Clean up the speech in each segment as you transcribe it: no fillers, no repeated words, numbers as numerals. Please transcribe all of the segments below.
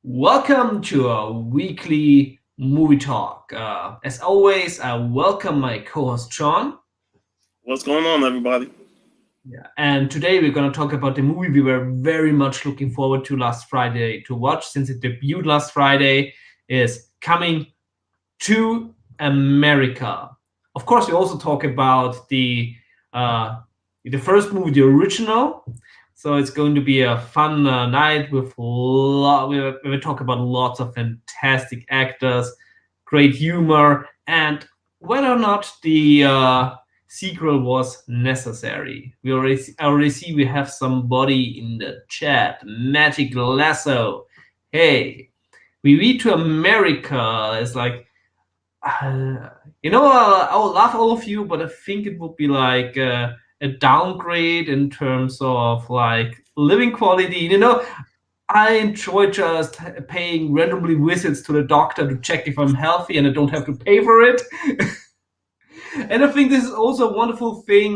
Welcome to a weekly movie talk. As always, I welcome my co-host Sean. What's going on, everybody? Yeah. And today we're going to talk about the movie we were very much looking forward to last Friday to watch, since it debuted last Friday, is Coming to America. Of course, we also talk about the first movie, the original. So it's going to be a fun night with we talk about lots of fantastic actors, great humor, and whether or not the sequel was necessary. We already see we have somebody in the chat, Magic Lasso. Hey, we read to America. It's like uh, I would love all of you, but I think it would be like a downgrade in terms of like living quality. I enjoy just paying randomly visits to the doctor to check if I'm healthy and I don't have to pay for it. And I think this is also a wonderful thing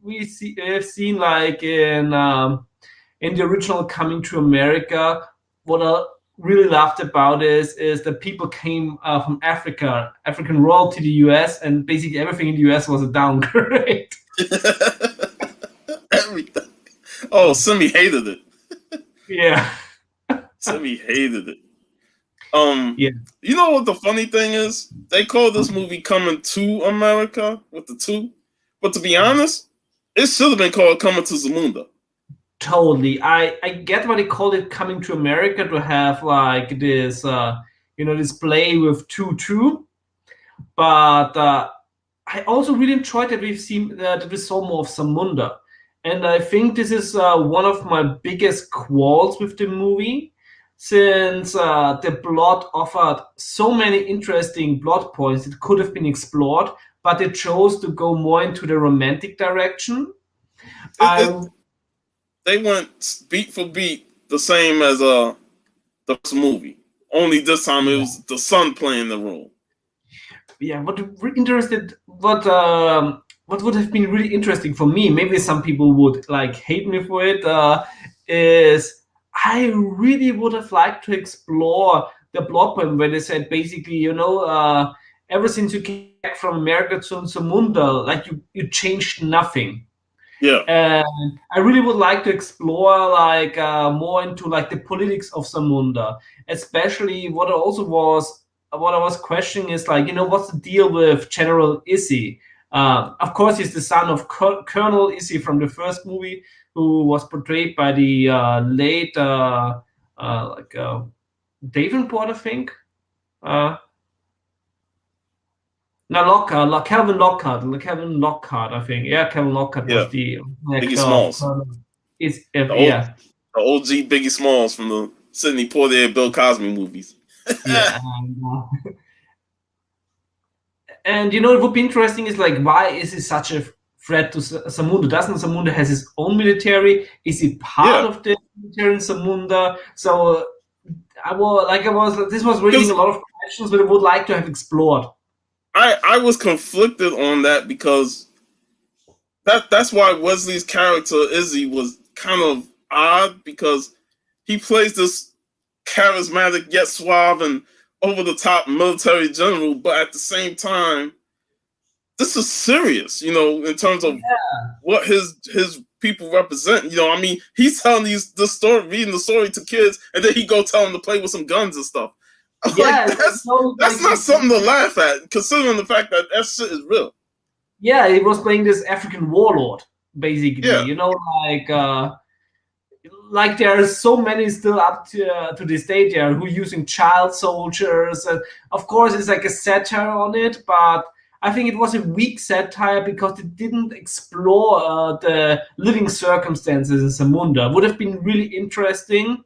we have seen like in the original Coming to America. What I really loved about is that people came from African royalty to the US, and basically everything in the US was a downgrade. Everything. Oh, Simi hated it. Yeah. Simi hated it. Um, Yeah. you know what the funny thing is? They call this movie "Coming to America" with the two, but to be honest, it should have been called "Coming to Zamunda." Totally. I get why they called it Coming to America, to have like this this play with two, but I also really enjoyed that we've seen that we saw more of Samunda, and I think this is one of my biggest qualms with the movie, since the plot offered so many interesting plot points that could have been explored, but they chose to go more into the romantic direction. It, I it they went beat for beat the same as the first movie. Only this time it was the son playing the role. Yeah, what would have been really interesting for me, maybe some people would like hate me for it, is I really would have liked to explore the plot point where they said basically, ever since you came back from America to Zamunda, like you changed nothing. Yeah, And I really would like to explore like more into like the politics of Zamunda, especially what I was questioning is like, what's the deal with General Issy? Of course, he's the son of Colonel Issy from the first movie, who was portrayed by the late like Davenport, I think. Uh, no, Calvin Lockhart, I think. Yeah, Calvin Lockhart was yeah. the Biggie actor of Smalls, Colonel. the old, Yeah, the OG Biggie Smalls from the Sidney Poitier, Bill Cosby movies. yeah. And it would be interesting is like, why is he such a threat to Samunda? Doesn't Samunda has his own military? Is he part Yeah, of the military in Samunda? So this was raising a because lot of questions that I would like to have explored. I was conflicted on that because that's why Wesley's character Izzy was kind of odd because he plays this charismatic yet suave and over the top military general, but at the same time, this is serious, in terms of what his people represent. I mean, he's telling this story, reading the story to kids, and then he go tell them to play with some guns and stuff. Like Yeah, so that's not something to laugh at, considering the fact that shit is real. yeah, he was playing this African warlord, basically. Yeah, Like there are so many still up to this day there who using child soldiers, and of course it's like a satire on it, but I think it was a weak satire because it didn't explore the living circumstances in Samunda. Would have been really interesting.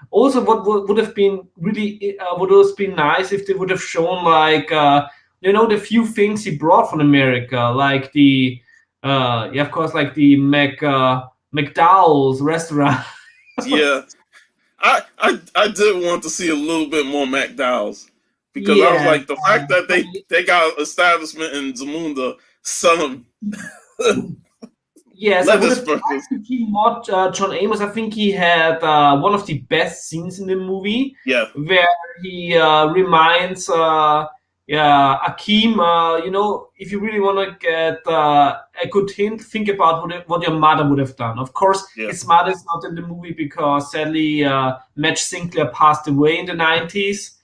Also, what would have been really would have been nice if they would have shown like the few things he brought from America, like the yeah, of course, like the McDowell's restaurant. yeah. I did want to see a little bit more McDowell's because I was Yeah, like the fact that they got establishment in Zamunda selling Yes, I would lettuce have tried burgers. to keep mod John Amos. I think he had one of the best scenes in the movie Yeah, where he reminds yeah, Akeem, if you really want to get a good hint, think about what your mother would have done. Of course, yeah. his mother is not in the movie because sadly Madge Sinclair passed away in the 90s.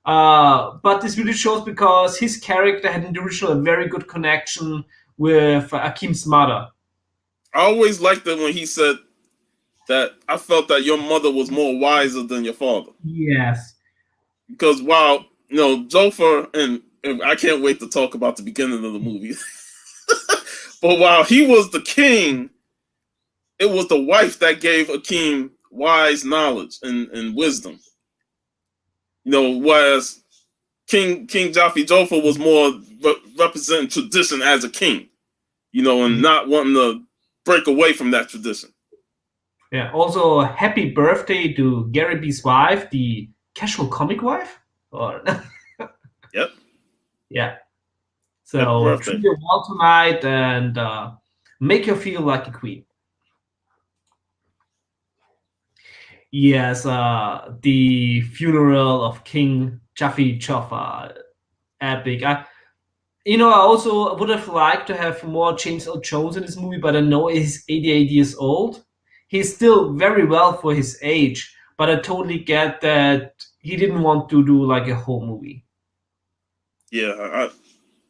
But this really shows because his character had in the original a very good connection with Akeem's mother. I always liked it when he said that I felt that your mother was more wiser than your father. Yes. Because while Jofer and I can't wait to talk about the beginning of the movie. But while he was the king, it was the wife that gave Akeem wise knowledge and wisdom. Whereas King Jaffe Jofer was more representing tradition as a king, and not wanting to break away from that tradition. Yeah. Also, happy birthday to Gary B's wife, the casual comic wife. Or Yep. Yeah. So treat you well tonight and make you feel like a queen. Yes, the funeral of King Jaffe Joffa, epic. I also would have liked to have more James Earl Jones in this movie, but I know he's 88 years old. He's still very well for his age, but I totally get that he didn't want to do like a whole movie. Yeah,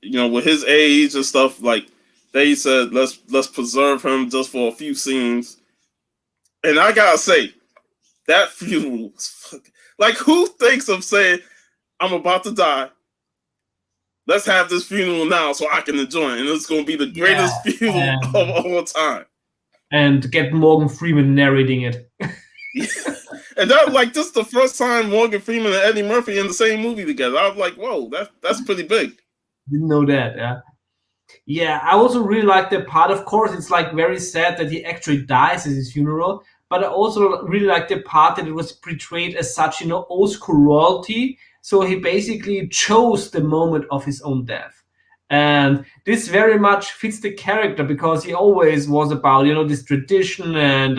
with his age and stuff, like they said, let's preserve him just for a few scenes. And I gotta say, that funeral was fucking, like, who thinks of saying, I'm about to die, let's have this funeral now so I can enjoy it, and it's going to be the greatest funeral of all time. And get Morgan Freeman narrating it. Yeah. And that, like, this is the first time Morgan Freeman and Eddie Murphy in the same movie together. I was like, whoa, that's pretty big. Didn't know that, yeah. Yeah, I also really like the part. Of course, it's like very sad that he actually dies at his funeral, but I also really like the part that it was portrayed as such, old school royalty. So he basically chose the moment of his own death. And this very much fits the character because he always was about, this tradition and,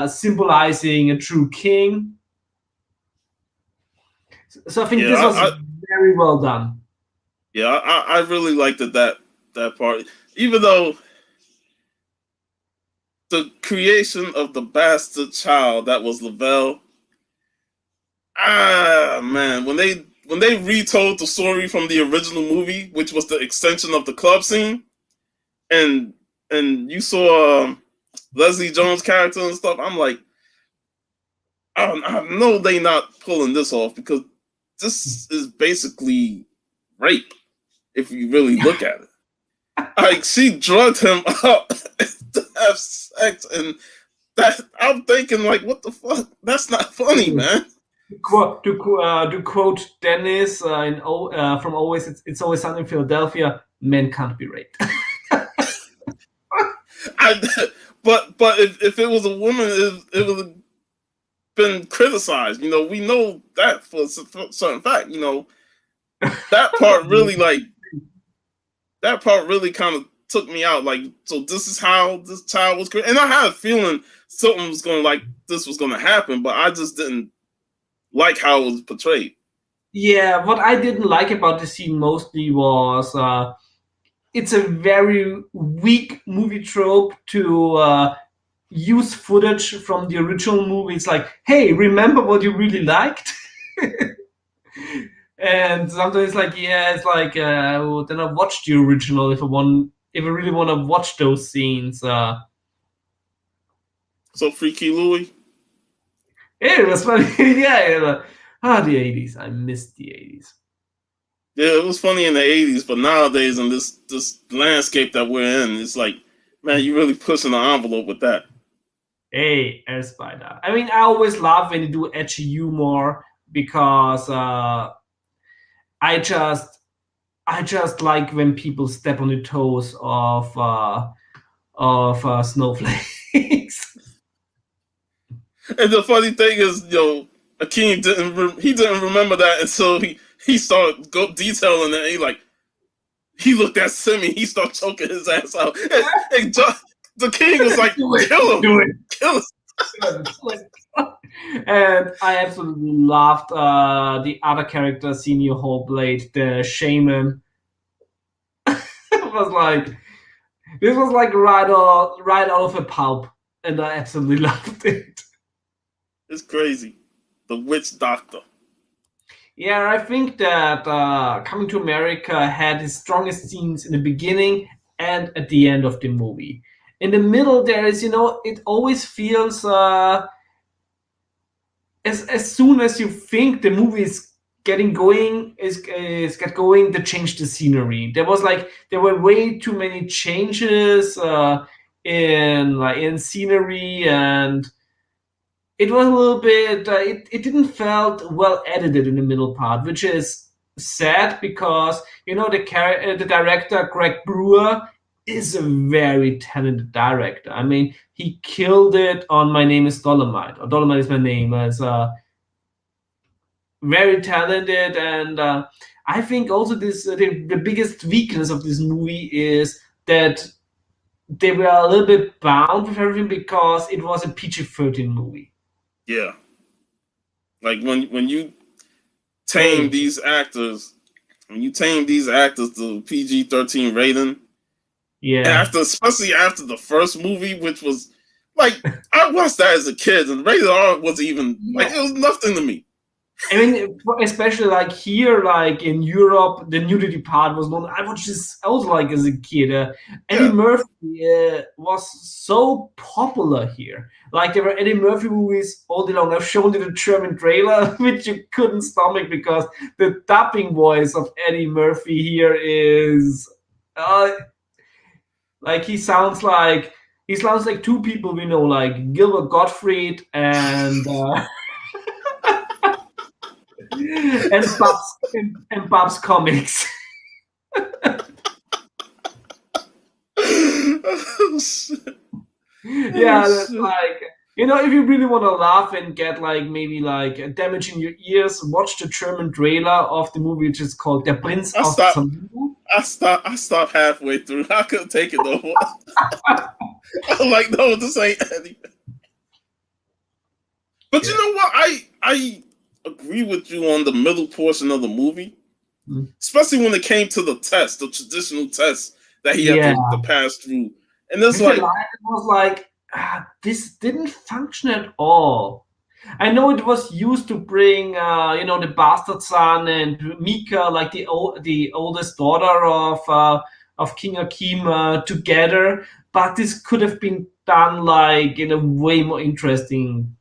symbolizing a true king. So I think this was very well done. Yeah, I really liked that part. Even though the creation of the bastard child that was Lavelle, man, when they retold the story from the original movie, which was the extension of the club scene, and you saw Leslie Jones' character and stuff, I'm like, I know they not pulling this off because this is basically rape if you really look at it. Like, she drugged him up to have sex, and that I'm thinking, like, what the fuck? That's not funny, man. To quote Dennis from Always, it's Always Sunny in Philadelphia, men can't be raped. But if it was a woman, it would have been criticized. We know that for a certain fact. That part really kind of took me out. Like, so this is how this child was created, and I had a feeling something was this was going to happen, but I just didn't like how it was portrayed. Yeah, what I didn't like about the scene mostly was it's a very weak movie trope to use footage from the original movie. It's like, hey, remember what you really liked? And sometimes it's like, yeah, it's like, then I watched the original if I really want to watch those scenes. So Freaky Louie? Yeah, it was funny. Yeah. The 80s. I missed the 80s. Yeah, it was funny in the 80s, but nowadays in this landscape that we're in, it's like, man, you're really pushing the envelope with that. Hey, Air Spider. I mean, I always love when you do edgy humor because I just like when people step on the toes of snowflakes. And the funny thing is, Akeem didn't remember that until he started detailing it. He looked at Simi, he started choking his ass out. And The king was like, Do it, kill him, do it. kill him. And I absolutely loved the other character Senior Hall played, the shaman. It was like this was like right out of a pulp, and I absolutely loved it. It's crazy. The witch doctor. Yeah, I think that Coming to America had its strongest scenes in the beginning and at the end of the movie. In the middle, there is, it always feels as soon as you think the movie is getting going, get going, they change the scenery. There were way too many changes in scenery, and it was a little bit. It didn't felt well edited in the middle part, which is sad because the director Greg Brewer is a very talented director. I mean, he killed it on My Name is Dolomite, or Dolomite is My Name, as very talented. And I think also the biggest weakness of this movie is that they were a little bit bound with everything because it was a PG-13 movie. Yeah. Like when you tame these actors, to PG-13 rating, yeah, especially after the first movie, which was like, I watched that as a kid, and rated R wasn't even like, it was nothing to me. I mean, especially like here, like in Europe, the nudity part was known. I watched this also like as a kid. Eddie Murphy was so popular here. Like there were Eddie Murphy movies all day long. I've shown you the German trailer, which you couldn't stomach because the dubbing voice of Eddie Murphy here is like he sounds like two people we know, like Gilbert Gottfried and. and Bob's Comics. Yeah, that's like, if you really want to laugh and get like maybe like damage in your ears, watch the German trailer of the movie, which is called Der Prinz aus Zamunda. I stopped halfway through. I couldn't take it no more. I'm like, no, this ain't anything. But you know what? I agree with you on the middle portion of the movie, especially when it came to the traditional test that he had to pass through. And it's like, it was like, this didn't function at all. I know it was used to bring, the bastard son and Mika, like the oldest daughter of King Akeem, together, but this could have been done like in a way more interesting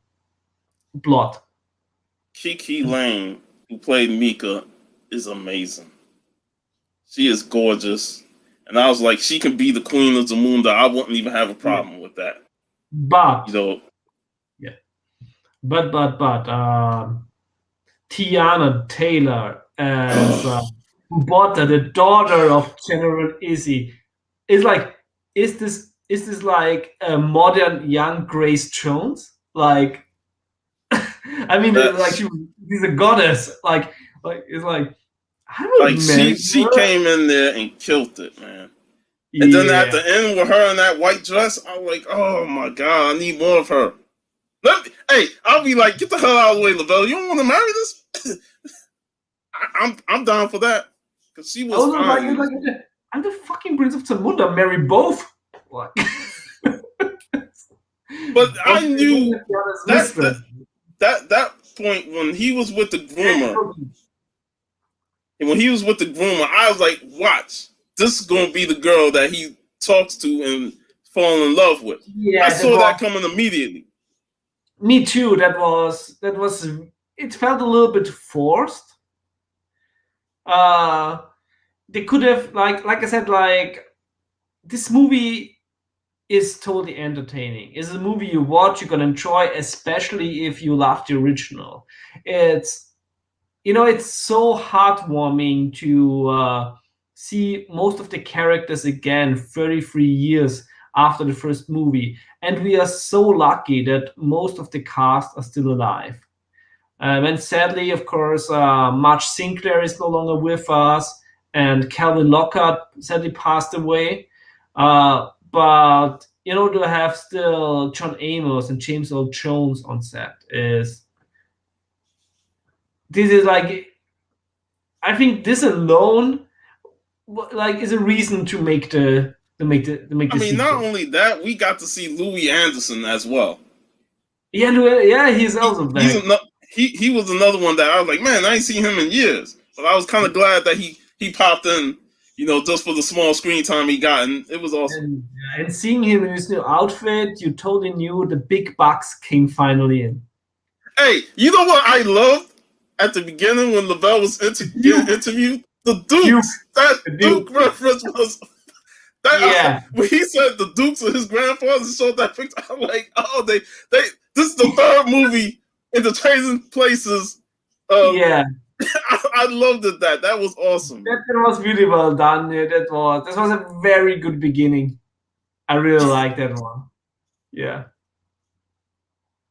plot. Kiki Lane, who played Mika, is amazing. She is gorgeous. And I was like, she can be the queen of Zamunda. I wouldn't even have a problem with that. But Tiana Taylor as Bota, the daughter of General Izzy, is this like a modern young Grace Jones? Like, I mean, like she's a goddess. Like it's like, she came in there and killed it, man. And then at the end with her in that white dress, I'm like, oh my god, I need more of her. I'll be like, get the hell out of the way, Lavelle. You don't want to marry this? I'm down for that. Because she was fine. Like, I'm the fucking Prince of Zamunda. Marry both. What? But I knew that point when he was with the groomer. And when he was with the groomer, I was like, watch. This is going to be the girl that he talks to and fall in love with. Yeah, I saw that coming immediately. Me too. That was. It felt a little bit forced. They could have, like I said, like, this movie is totally entertaining. It's a movie you watch, you're gonna enjoy, especially if you love the original. It's so heartwarming to see most of the characters again 33 years after the first movie. And we are so lucky that most of the cast are still alive. And sadly, of course, Marge Sinclair is no longer with us, and Calvin Lockhart sadly passed away. But to have still John Amos and James Earl Jones on set is like, I think this alone like is a reason to make the I mean, not sequel. only that, we got to see Louis Anderson as well. Yeah, he's also back. He was another one that I was like, man, I ain't seen him in years. But I was kind of glad that he popped in, just for the small screen time he got, and it was awesome. And seeing him in his new outfit, you totally knew the big bucks came finally in. Hey, you know what I loved at the beginning when Lavelle was getting interviewed? The Dukes. That Duke reference was that. When he said the Dukes are his grandfathers, showed that picture. I'm like, oh, they. This is the third movie in the Trading Places. I loved it. That was awesome. That was really well done. Yeah, this was a very good beginning. I really like that one. Yeah.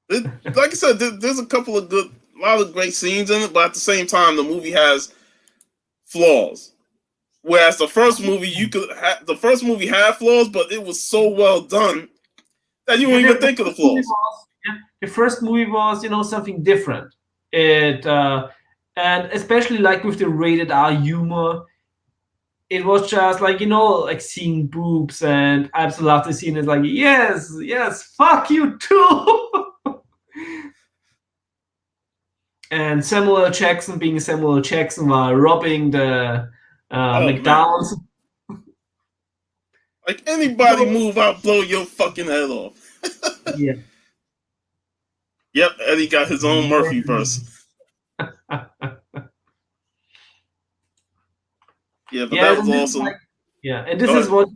Like I said, there's a lot of great scenes in it, but at the same time, the movie has flaws. Whereas the first movie, had flaws, but it was so well done that you wouldn't even think of the flaws. The first movie was, something different. It and especially like with the rated R humor, it was just like, like seeing boobs, and I absolutely love the scene. It's like, yes, fuck you too. And Samuel L. Jackson being Samuel L. Jackson while robbing the McDonald's. Like, anybody move, I'll blow your fucking head off. Yeah. Yep, Eddie got his own Murphy verse. Yeah, but that was awesome. And this is what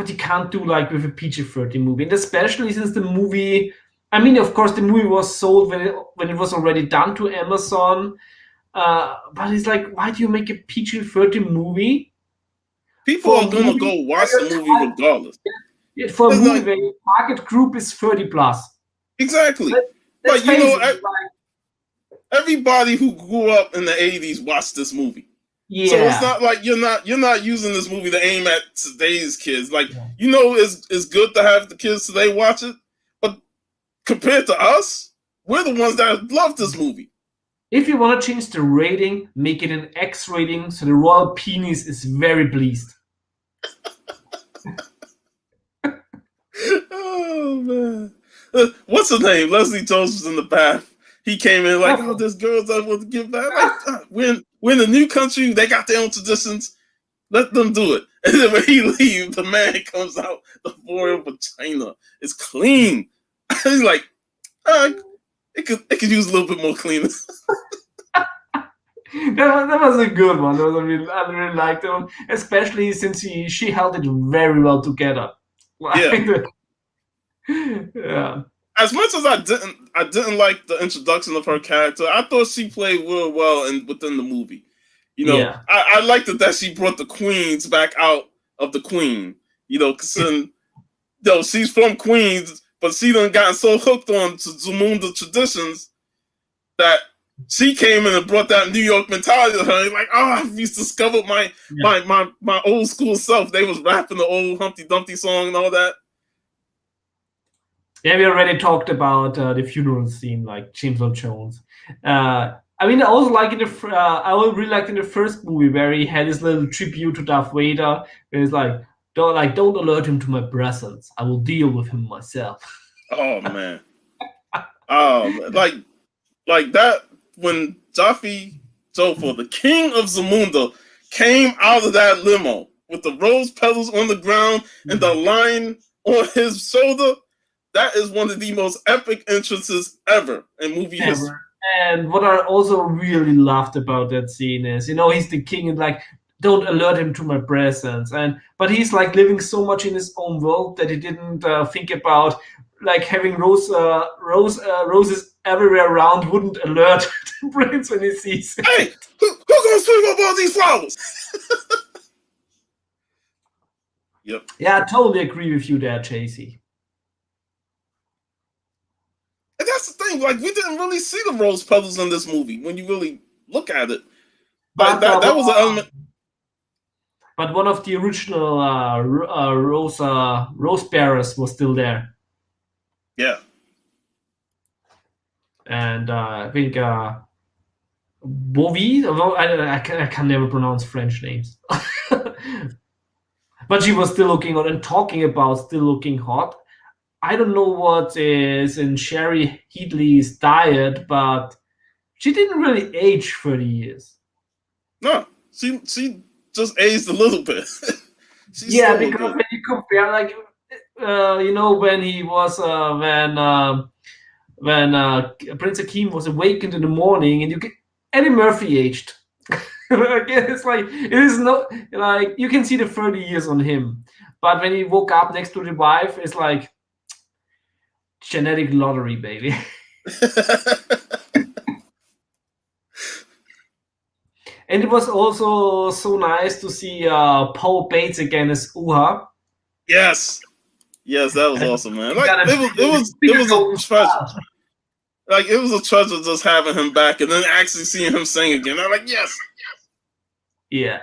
you can't do like with a PG-13 movie, and especially since the movie. I mean, of course, the movie was sold when it was already done to Amazon, but it's like, why do you make a PG-13 movie? People are gonna go watch the movie regardless. For a movie where your target group is 30 plus. Exactly. But everybody who grew up in the 80s watched this movie. Yeah. So it's not like you're not using this movie to aim at today's kids. Like, it's good to have the kids today watch it, but compared to us, we're the ones that love this movie. If you want to change the rating, make it an X rating, so the royal penis is very pleased. Oh man, what's her name? Leslie Jones was in the bath. He came in like, oh, there's girls that want to give back. Like, we're in a new country. They got their own traditions. Let them do it. And then when he leaves, the man comes out. The royal vagina is clean. He's like, it could use a little bit more cleanness. That was a good one. I really liked it, especially since she held it very well together. Yeah. As much as I didn't like the introduction of her character, I thought she played real well within the movie. I liked it that she brought the queens back out of the Queen. Because she's from Queens, but she done gotten so hooked on to Zamunda traditions that she came in and brought that New York mentality to her. Like, I've discovered my old school self. They was rapping the old Humpty Dumpty song and all that. Yeah, we already talked about the funeral scene, like James Earl Jones. I mean, I also like I really liked in the first movie where he had his little tribute to Darth Vader, where he's like, don't alert him to my presence. I will deal with him myself. Oh man, like that when Jaffe Joffer, the king of Zamunda, came out of that limo with the rose petals on the ground and the lion on his shoulder. That is one of the most epic entrances ever in movie history. And what I also really loved about that scene is, he's the king and like, don't alert him to my presence. But he's like living so much in his own world that he didn't think about like having roses everywhere around wouldn't alert the prince when he sees it. Hey, who's gonna sweep up all these flowers? Yep. Yeah, I totally agree with you there, JC. And that's the thing, like, we didn't really see the rose petals in this movie when you really look at it. But that was an element. but one of the original rose bearers was still there. Yeah. And I think Bovi, I can never pronounce French names. But she was still looking hot and talking about still looking hot. I don't know what is in Sherry Heatley's diet, but she didn't really age 30 years. No, she just aged a little bit. Yeah, because when you compare, like, when he was when Prince Akeem was awakened in the morning, and you get Eddie Murphy aged. It's like it is not like you can see the 30 years on him, but when he woke up next to the wife, it's like genetic lottery, baby. And it was also so nice to see Paul Bates again as Uha. Yes, that was awesome, man. Like it was a treasure. Like it was a treasure just having him back and then actually seeing him sing again. I'm like, yes. Yeah.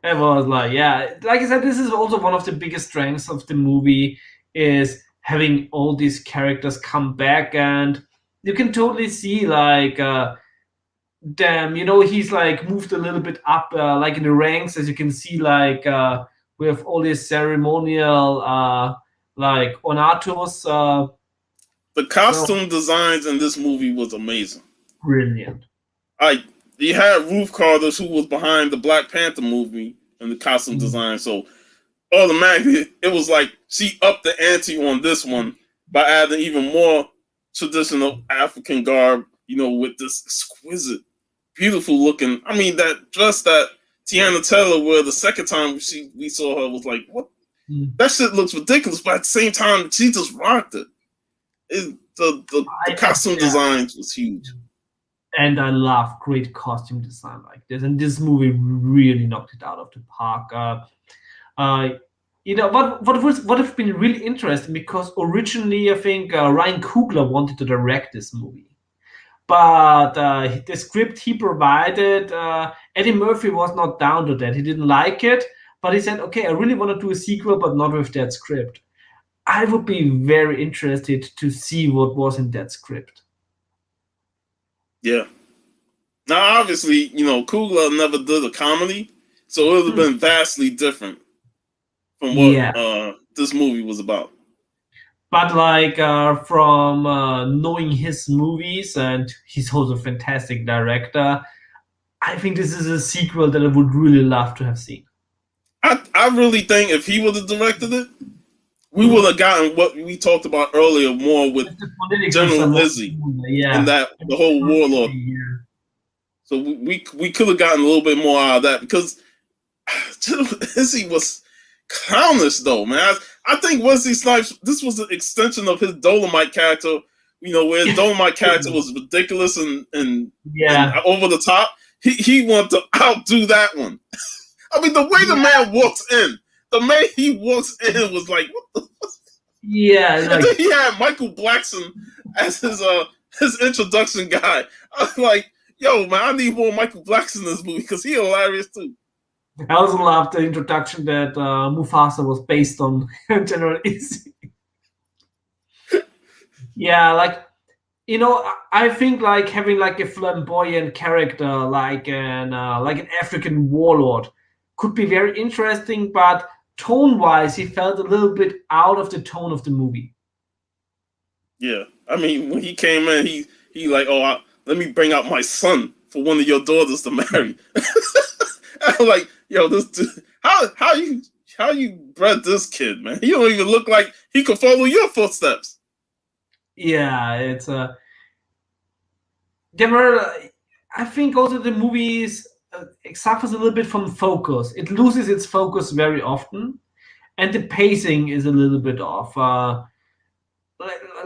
It was like, yeah, like I said, this is also one of the biggest strengths of the movie is having all these characters come back, and you can totally see like them, he's like moved a little bit up like in the ranks, as you can see, like with all these ceremonial like ornatos. The costume designs in this movie was amazing. Brilliant. You had Ruth Carter, who was behind the Black Panther movie and the costume design, so automatically it was like she upped the ante on this one by adding even more traditional African garb, with this exquisite, beautiful looking. I mean, that dress that Tiana Taylor wore the second time we saw her was like, what? That shit looks ridiculous, but at the same time, she just rocked it. The costume design was huge. And I love great costume design like this, and this movie really knocked it out of the park. What would have been really interesting, because originally I think Ryan Coogler wanted to direct this movie, but the script he provided, Eddie Murphy was not down to that. He didn't like it, but he said, okay, I really want to do a sequel, but not with that script. I would be very interested to see what was in that script. Yeah. Now, obviously, Coogler never did a comedy, so it would have been vastly different from what this movie was about. But like from knowing his movies, and he's also a fantastic director, I think this is a sequel that I would really love to have seen. I really think if he would have directed it, we would have gotten what we talked about earlier more with General Izzy and that the whole warlord. So we could have gotten a little bit more out of that, because General Izzy was clownish though, man. I think Wesley Snipes, this was an extension of his Dolomite character, where his Dolomite character was ridiculous and over the top. He wanted to outdo that one. I mean, the way the man walks in, was like, what the fuck? Yeah. And then he had Michael Blackson as his introduction guy. I was like, yo, man, I need more Michael Blackson in this movie, because he's hilarious too. I also loved the introduction that Mufasa was based on General Izzy. Yeah, like, I think like having like a flamboyant character, like an African warlord, could be very interesting, but tone-wise, he felt a little bit out of the tone of the movie. Yeah, I mean, when he came in, he like, let me bring out my son for one of your daughters to marry. I'm like, yo, this dude, how you bred this kid, man? He don't even look like he could follow your footsteps. Yeah, it's I think also the movies suffers a little bit from focus. It loses its focus very often, and the pacing is a little bit off.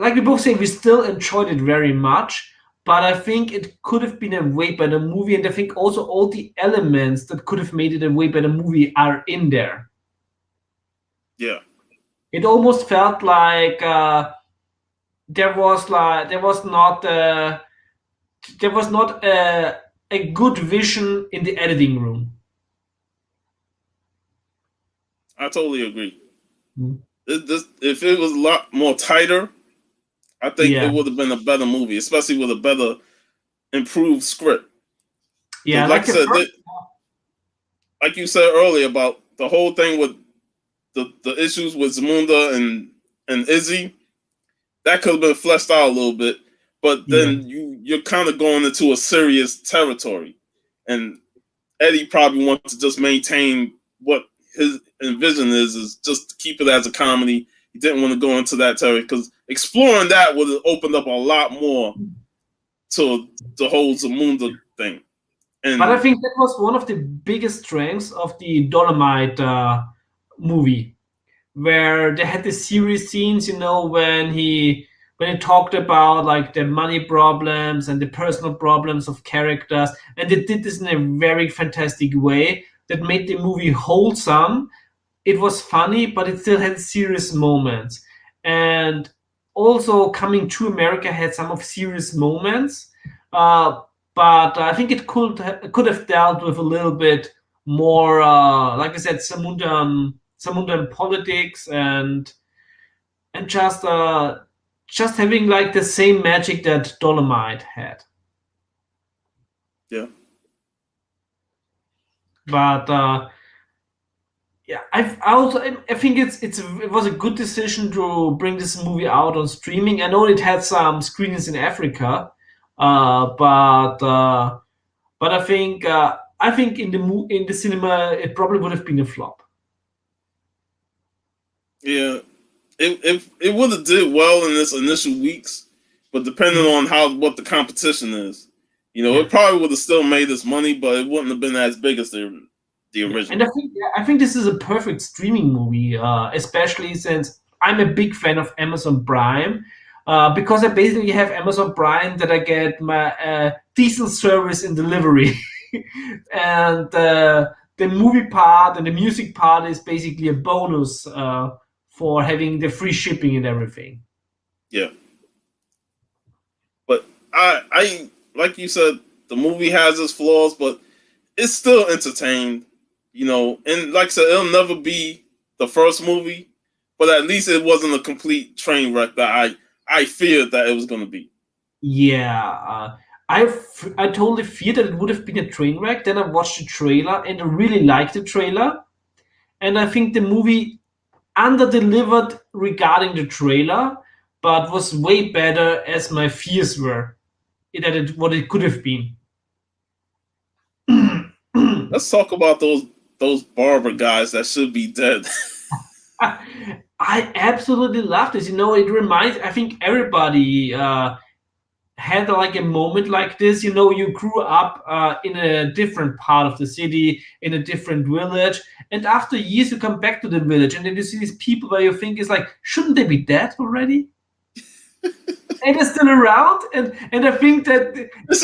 Like we both say, we still enjoyed it very much, but I think it could have been a way better movie, and I think also all the elements that could have made it a way better movie are in there. Yeah. It almost felt like there was not a good vision in the editing room. I totally agree. Mm. If it was a lot more tighter, I think Yeah, it would have been a better movie, especially with a better, improved script. yeah, Because, like I like the said, first. like you said earlier about the whole thing with the issues with Zamunda and Izzy, that could have been fleshed out a little bit. But Yeah. then you're kind of going into a serious territory, and Eddie probably wants to just maintain what his envision is just to keep it as a comedy. He didn't want to go into that territory because exploring that would have opened up a lot more to the whole Zamunda thing. But I And think that was one of the biggest strengths of the Dolomite movie, where they had the serious scenes, when he talked about like the money problems and the personal problems of characters, and they did this in a very fantastic way that made the movie wholesome. It was funny, but it still had serious moments. And also, Coming to America had some of serious moments, uh, but I think it could have dealt with a little bit more, like I said, Samundan politics and just having like the same magic that Dolomite had. yeah, But yeah, I think it was a good decision to bring this movie out on streaming. I know it had some screenings in Africa, but I think in the cinema it probably would have been a flop. yeah, it would have did well in its initial weeks, but depending Mm. on what the competition is, Yeah. it probably would have still made its money, but it wouldn't have been as big as the Yeah, and original. I think this is a perfect streaming movie, especially since I'm a big fan of Amazon Prime, because I basically have Amazon Prime that I get my decent service in delivery, and the movie part and the music part is basically a bonus for having the free shipping and everything. Yeah, but I like you said, the movie has its flaws, but it's still entertained. And like I said, it'll never be the first movie, but at least it wasn't a complete train wreck that I feared that it was going to be. Yeah, I totally feared that it would have been a train wreck. Then I watched the trailer and I really liked the trailer. And I think the movie under-delivered regarding the trailer, but was way better as my fears were what it could have been. Let's talk about those barber guys that should be dead. I absolutely love this. It reminds. I think everybody had like a moment like this. You grew up in a different part of the city, in a different village, and after years you come back to the village, and then you see these people where you think is like, shouldn't they be dead already? And they're still around, and I think that It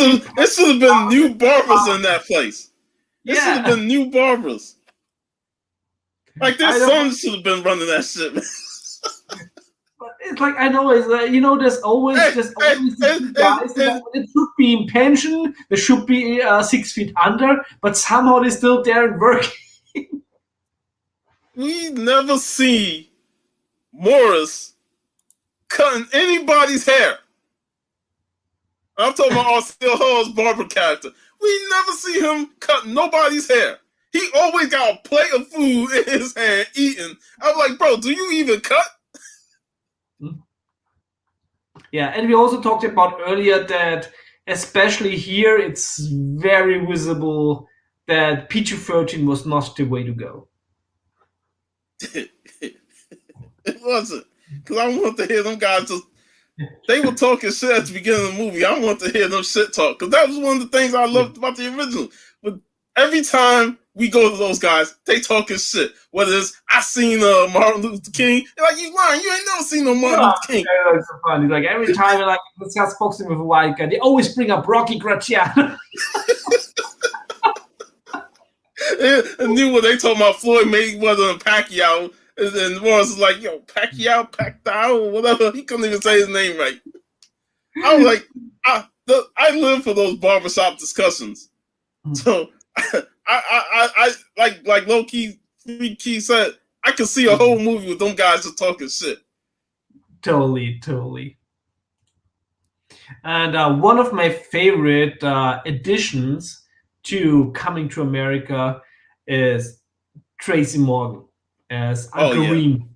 should have been new barbers in that place. It should have yeah, been new barbers. Like their I don't. sons should have been running that shit. But it's like I know is there's always Hey, there's hey, always these and, two and, guys and that should be in pension, they should be 6 feet under, but somehow they're still there and working. we never see Morris cutting anybody's hair. I'm talking about Arcel Hall's barber character. We never see him cut nobody's hair. He always got a plate of food in his hand eating. I'm like, bro, do you even cut? Yeah, and we also talked about earlier that especially here it's very visible that PG-13 was not the way to go. It wasn't. Because I want to hear them guys just. They were talking shit at the beginning of the movie. I want to hear them shit talk. Because that was one of the things I loved about the original. But every time we go to those guys, they talking shit. Whether it's, I seen Martin Luther King. They're like, you lying. You ain't never seen no Martin Luther King. It's so funny. Like every time I discuss boxing with a white guy, they always bring up Rocky Graziano. And knew what they talking about Floyd Mayweather and Pacquiao. And then Morris was like, yo, Pacquiao, or whatever. He couldn't even say his name right. I was like, I live for those barbershop discussions. So I like low key said, I could see a whole movie with them guys just talking shit. Totally. And one of my favorite additions to Coming to America is Tracy Morgan as Uncle Reem.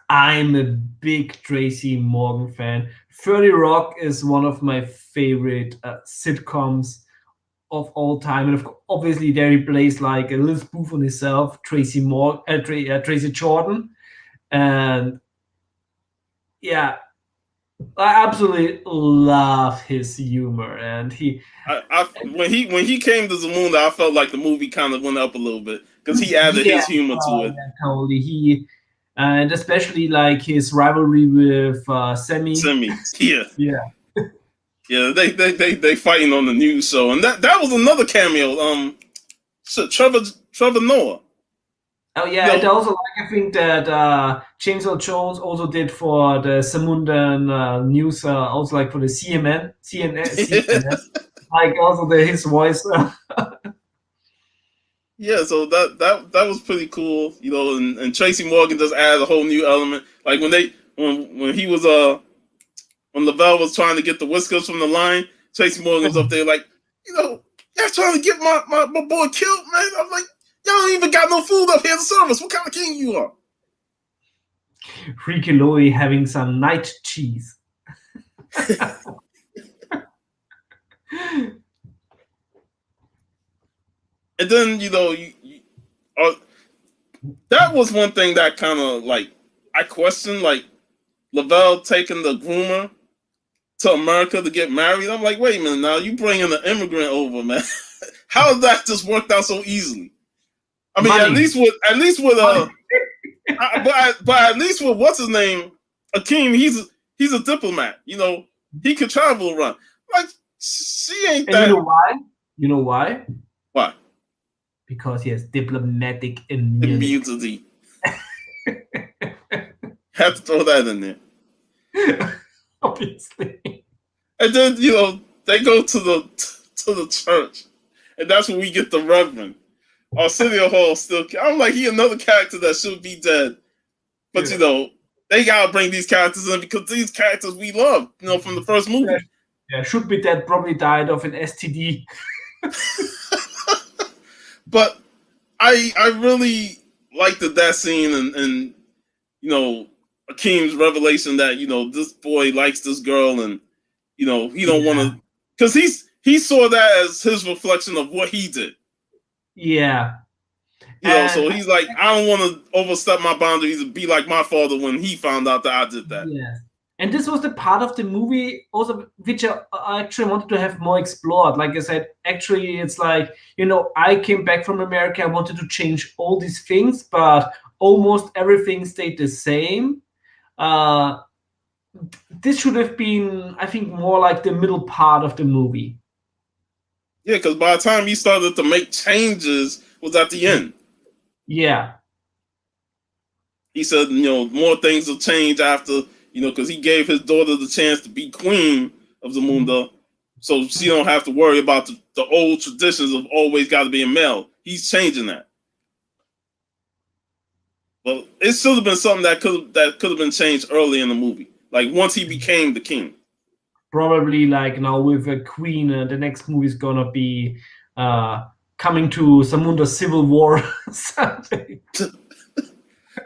I'm a big Tracy Morgan fan. 30 Rock is one of my favorite sitcoms of all time, and obviously there he plays like a little spoof on himself, Tracy Jordan, and yeah, I absolutely love his humor. And when he came to Zamunda, I felt like the movie kind of went up a little bit because he added his humor to it. Yeah, totally. And especially like his rivalry with Semi. Yeah. Yeah, they fighting on the news show, and that was another cameo. Trevor Noah. Oh yeah, and also like I think that James Earl Jones also did for the Samundan news, also like for the CNN, like also his voice. Yeah, so that was pretty cool, and Tracy Morgan just added a whole new element. Like when he was when Lavelle was trying to get the whiskers from the line, Tracy Morgan was up there like, y'all trying to get my boy killed, man. I'm like, y'all don't even got no food up here in the service. What kind of king you are? Ricky Louie having some night cheese. And then that was one thing that kind of like I questioned, like Lavelle taking the groomer to America to get married. I'm like, wait a minute, now you bringing an immigrant over, man. How has that just worked out so easily? I mean, at least with but at least with what's his name, Akeem, he's a diplomat. He could travel around. Like she ain't that. You know why? Why? Because he has diplomatic immunity. Have to throw that in there. Obviously. And then they go to the church, and that's when we get the Reverend. Arsenio Hall still. I'm like, he another character that should be dead, but they gotta bring these characters in because these characters we love, from the first movie. Yeah, should be dead. Probably died of an STD. But I really liked that scene and Akeem's revelation that this boy likes this girl and he don't want to, because he saw that as his reflection of what he did. Yeah. So he's like, I don't want to overstep my boundaries and be like my father when he found out that I did that. Yeah. And this was the part of the movie also which I actually wanted to have more explored. Like I said, actually it's like, I came back from America, I wanted to change all these things, but almost everything stayed the same. This should have been, I think, more like the middle part of the movie. Yeah, because by the time he started to make changes was at the end. Yeah. He said, more things will change after, because he gave his daughter the chance to be queen of Zamunda, so she don't have to worry about the old traditions of always got to be a male. He's changing that. But it should have been something that could have been changed early in the movie, like once he became the king. Probably like now with a queen, the next movie is gonna be coming to Zamunda Civil War something.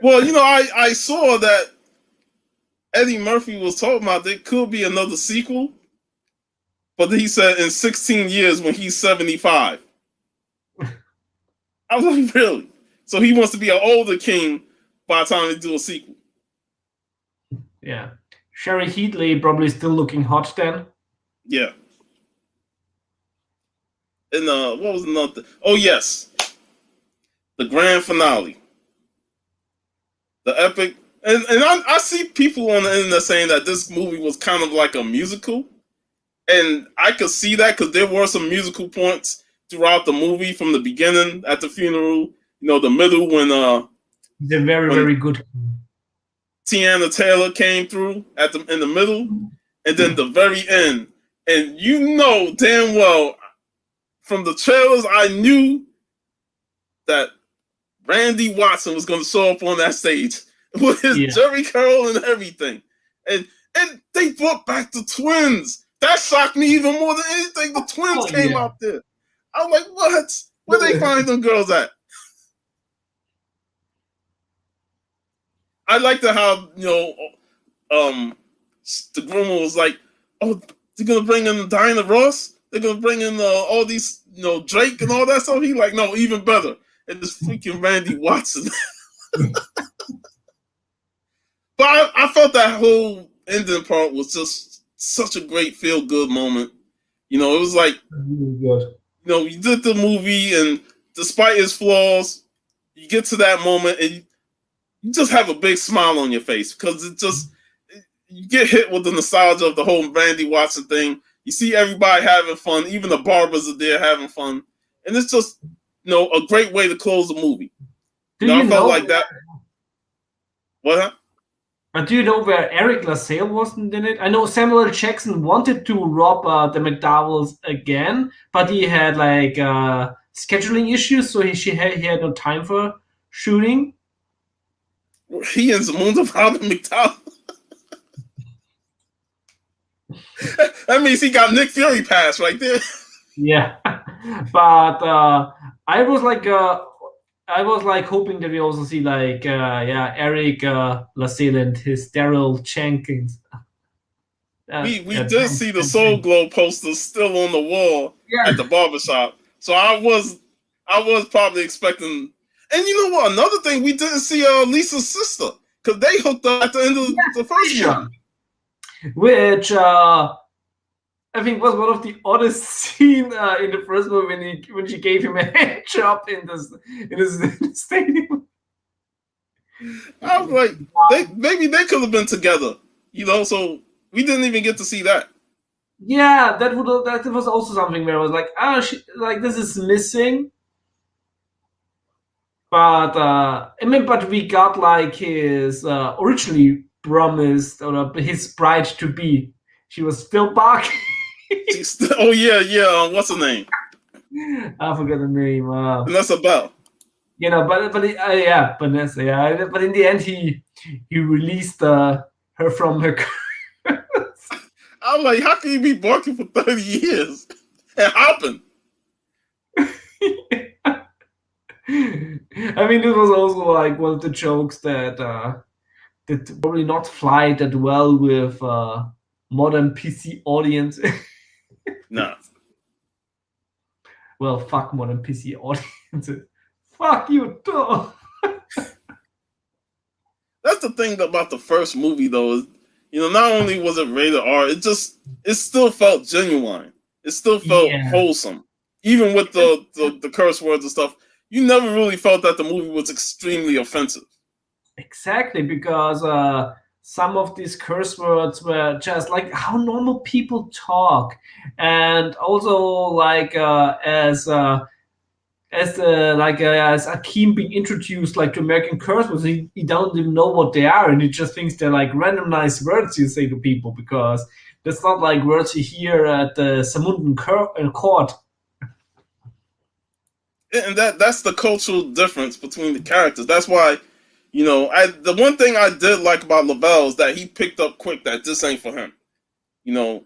Well, I saw that Eddie Murphy was talking about there could be another sequel, but he said in 16 years when he's 75. I was like, really? So he wants to be an older king by the time they do a sequel. Yeah. Sherry Heatley probably still looking hot then. Yeah. And what was another? Oh yes, the grand finale, the epic. And I see people on the internet saying that this movie was kind of like a musical, and I could see that because there were some musical points throughout the movie, from the beginning at the funeral, the middle when they're very good. Tiana Taylor came through in the middle, and then the very end. And damn well from the trailers, I knew that Randy Watson was going to show up on that stage with his Jerry curl and everything. And they brought back the twins. That shocked me even more than anything. The twins came out there. I'm like, what? Where they find them girls at? I liked how, the groomer was like, oh, they're going to bring in Diana Ross? They're going to bring in all these, Drake and all that stuff? He like, no, even better. And this freaking Randy Watson. But I felt that whole ending part was just such a great feel-good moment. It was like, you did the movie, and despite its flaws, you get to that moment, and you just have a big smile on your face because you get hit with the nostalgia of the whole Randy Watson thing. You see everybody having fun, even the barbers are there having fun, and it's just a great way to close the movie. I felt like that. What? But do you know where Eric LaSalle wasn't in it? I know Samuel L. Jackson wanted to rob the McDowells again, but he had like scheduling issues, so he had no time for shooting. He and Zamunda found the McDowell. That means he got Nick Fury pass right there. Yeah, but I was like hoping that we also see like Eric LaSalle and his Daryl Jenkins. We did see the Soul Glow poster still on the wall at the barbershop, so I was probably expecting. And you know what? Another thing, we didn't see Lisa's sister because they hooked up at the end of the first movie, which I think was one of the oddest scenes in the first movie when she gave him a hand job in the stadium. I was like, maybe they could have been together, so we didn't even get to see that. Yeah, that was also something where I was like, this is missing. But but we got like his originally promised or his bride to be. She was still back. Oh yeah. What's her name? I forgot the name. Vanessa Bell. But Vanessa. Yeah, but in the end, he released her from her. I'm like, how can you be barking for 30 years and hopping? I mean, this was also like one of the jokes that did probably not fly that well with modern PC audience. No. Well, fuck modern PC audiences. Fuck you too. That's the thing about the first movie, though. Is, not only was it rated R, it still felt genuine. It still felt wholesome, even with the curse words and stuff. You never really felt that the movie was extremely offensive. Exactly, because some of these curse words were just like how normal people talk, and also like as Akeem being introduced like to American curse words, he don't even know what they are, and he just thinks they're like randomized words you say to people because that's not like words you hear at the Samundan court. And that's the cultural difference between the characters. That's why, the one thing I did like about Lavelle is that he picked up quick that this ain't for him. It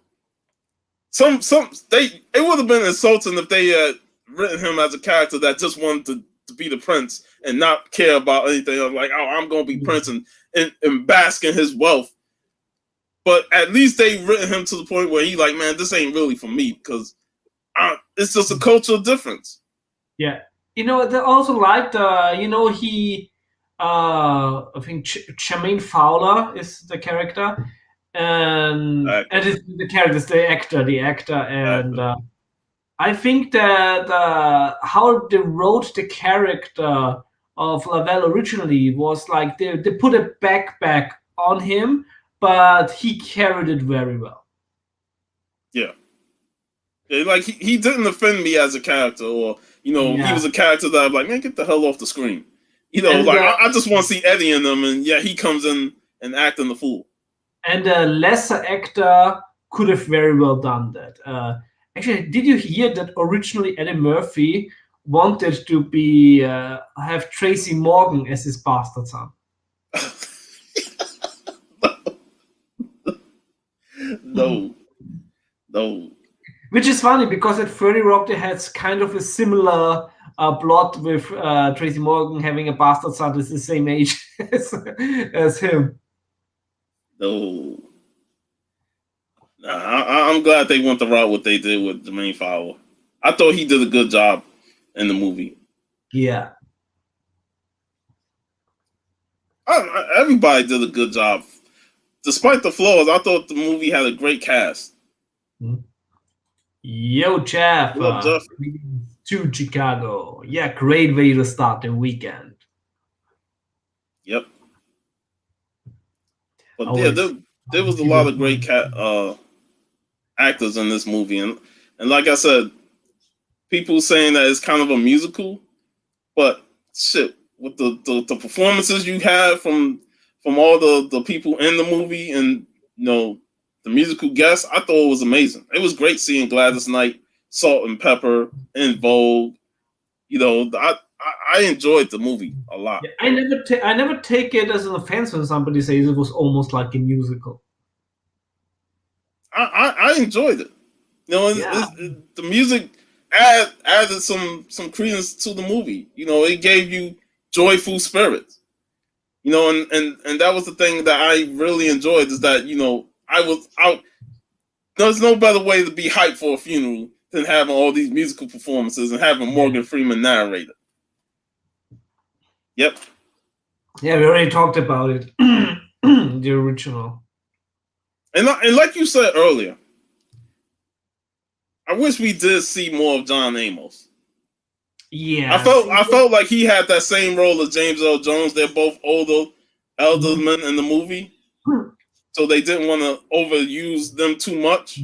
would have been insulting if they had written him as a character that just wanted to be the prince and not care about anything. I'm like, oh, I'm gonna be prince and bask in his wealth. But at least they written him to the point where he like, man, this ain't really for me because it's just a cultural difference. Yeah, they also liked, he, I think Jermaine Fowler is the character, and it's the character, the actor, and I think that how they wrote the character of Lavelle originally was like they put a backpack on him, but he carried it very well. Yeah. Like he didn't offend me as a character, or he was a character that I'm like, man, get the hell off the screen. I just want to see Eddie in them, and he comes in and acting the fool. And a lesser actor could have very well done that. Actually, did you hear that originally Eddie Murphy wanted to be have Tracy Morgan as his bastard son. No. Which is funny because at 30 Rock they had kind of a similar plot with Tracy Morgan having a bastard son that's the same age as him. No. I'm glad they went the route what they did with Jermaine Fowler. I thought he did a good job in the movie. Yeah. Everybody did a good job. Despite the flaws, I thought the movie had a great cast. Yo, Jeff. To Chicago. Yeah, great way to start the weekend. Yep. But there was a lot of great actors in this movie. And like I said, people saying that it's kind of a musical, but shit, with the performances you have from all the people in the movie and the musical guests, I thought it was amazing. It was great seeing Gladys Knight, Salt and Pepper, En Vogue. I enjoyed the movie a lot. Yeah, I never take it as an offense when somebody says it was almost like a musical. I enjoyed it. The music added some credence to the movie. It gave you joyful spirits. And that was the thing that I really enjoyed is that I was out. There's no better way to be hyped for a funeral than having all these musical performances and having Morgan Freeman narrate it. Yep. Yeah, we already talked about it. The original. And like you said earlier, I wish we did see more of John Amos. Yeah. I felt like he had that same role as James Earl Jones. They're both elder men in the movie. So they didn't want to overuse them too much.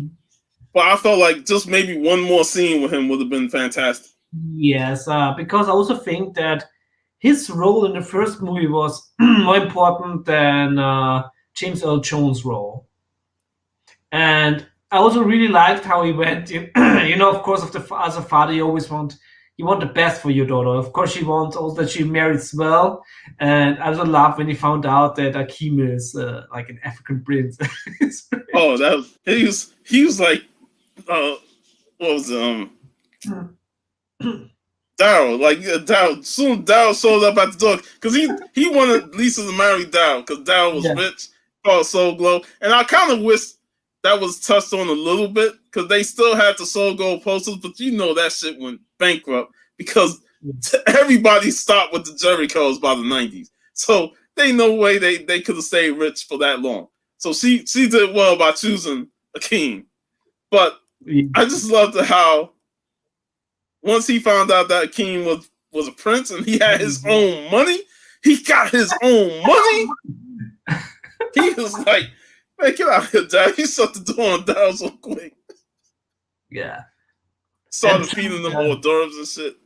But I felt like just maybe one more scene with him would have been fantastic. Yes, because I also think that his role in the first movie was more important than James Earl Jones' role. And I also really liked how he went. Of course, as a father, you always want the best for your daughter. Of course, you want also that she marries well. And I also love when he found out that Akeem is like an African prince. Oh, he was like, what was Daryl? Like Daryl. Soon Daryl showed up at the door because he wanted Lisa to marry Daryl because Daryl was rich, called Soul Glow, and I kind of wish that was touched on a little bit because they still had the Soul Glow posters, but that shit went bankrupt because everybody stopped with the Jerry curls by the 90s. So they no way they could have stayed rich for that long. So she did well by choosing Akeem. But I just loved how once he found out that Akeem was a prince and he had his own money, he got his own money. He was like, man, get out of here, Dad. He shut the door on Daryl so quick. Yeah. Started feeding them hors d'oeuvres and shit.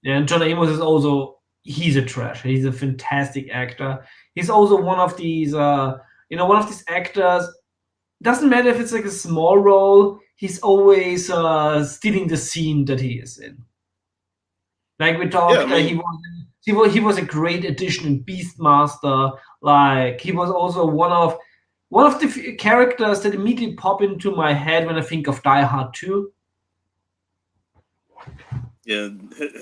Yeah, and John Amos is also, he's a trash. He's a fantastic actor. He's also one of these, one of these actors. Doesn't matter if it's like a small role, he's always stealing the scene that he is in. Like we talked, he was a great addition in Beastmaster. Like he was also one of the characters that immediately pop into my head when I think of Die Hard 2. Yeah,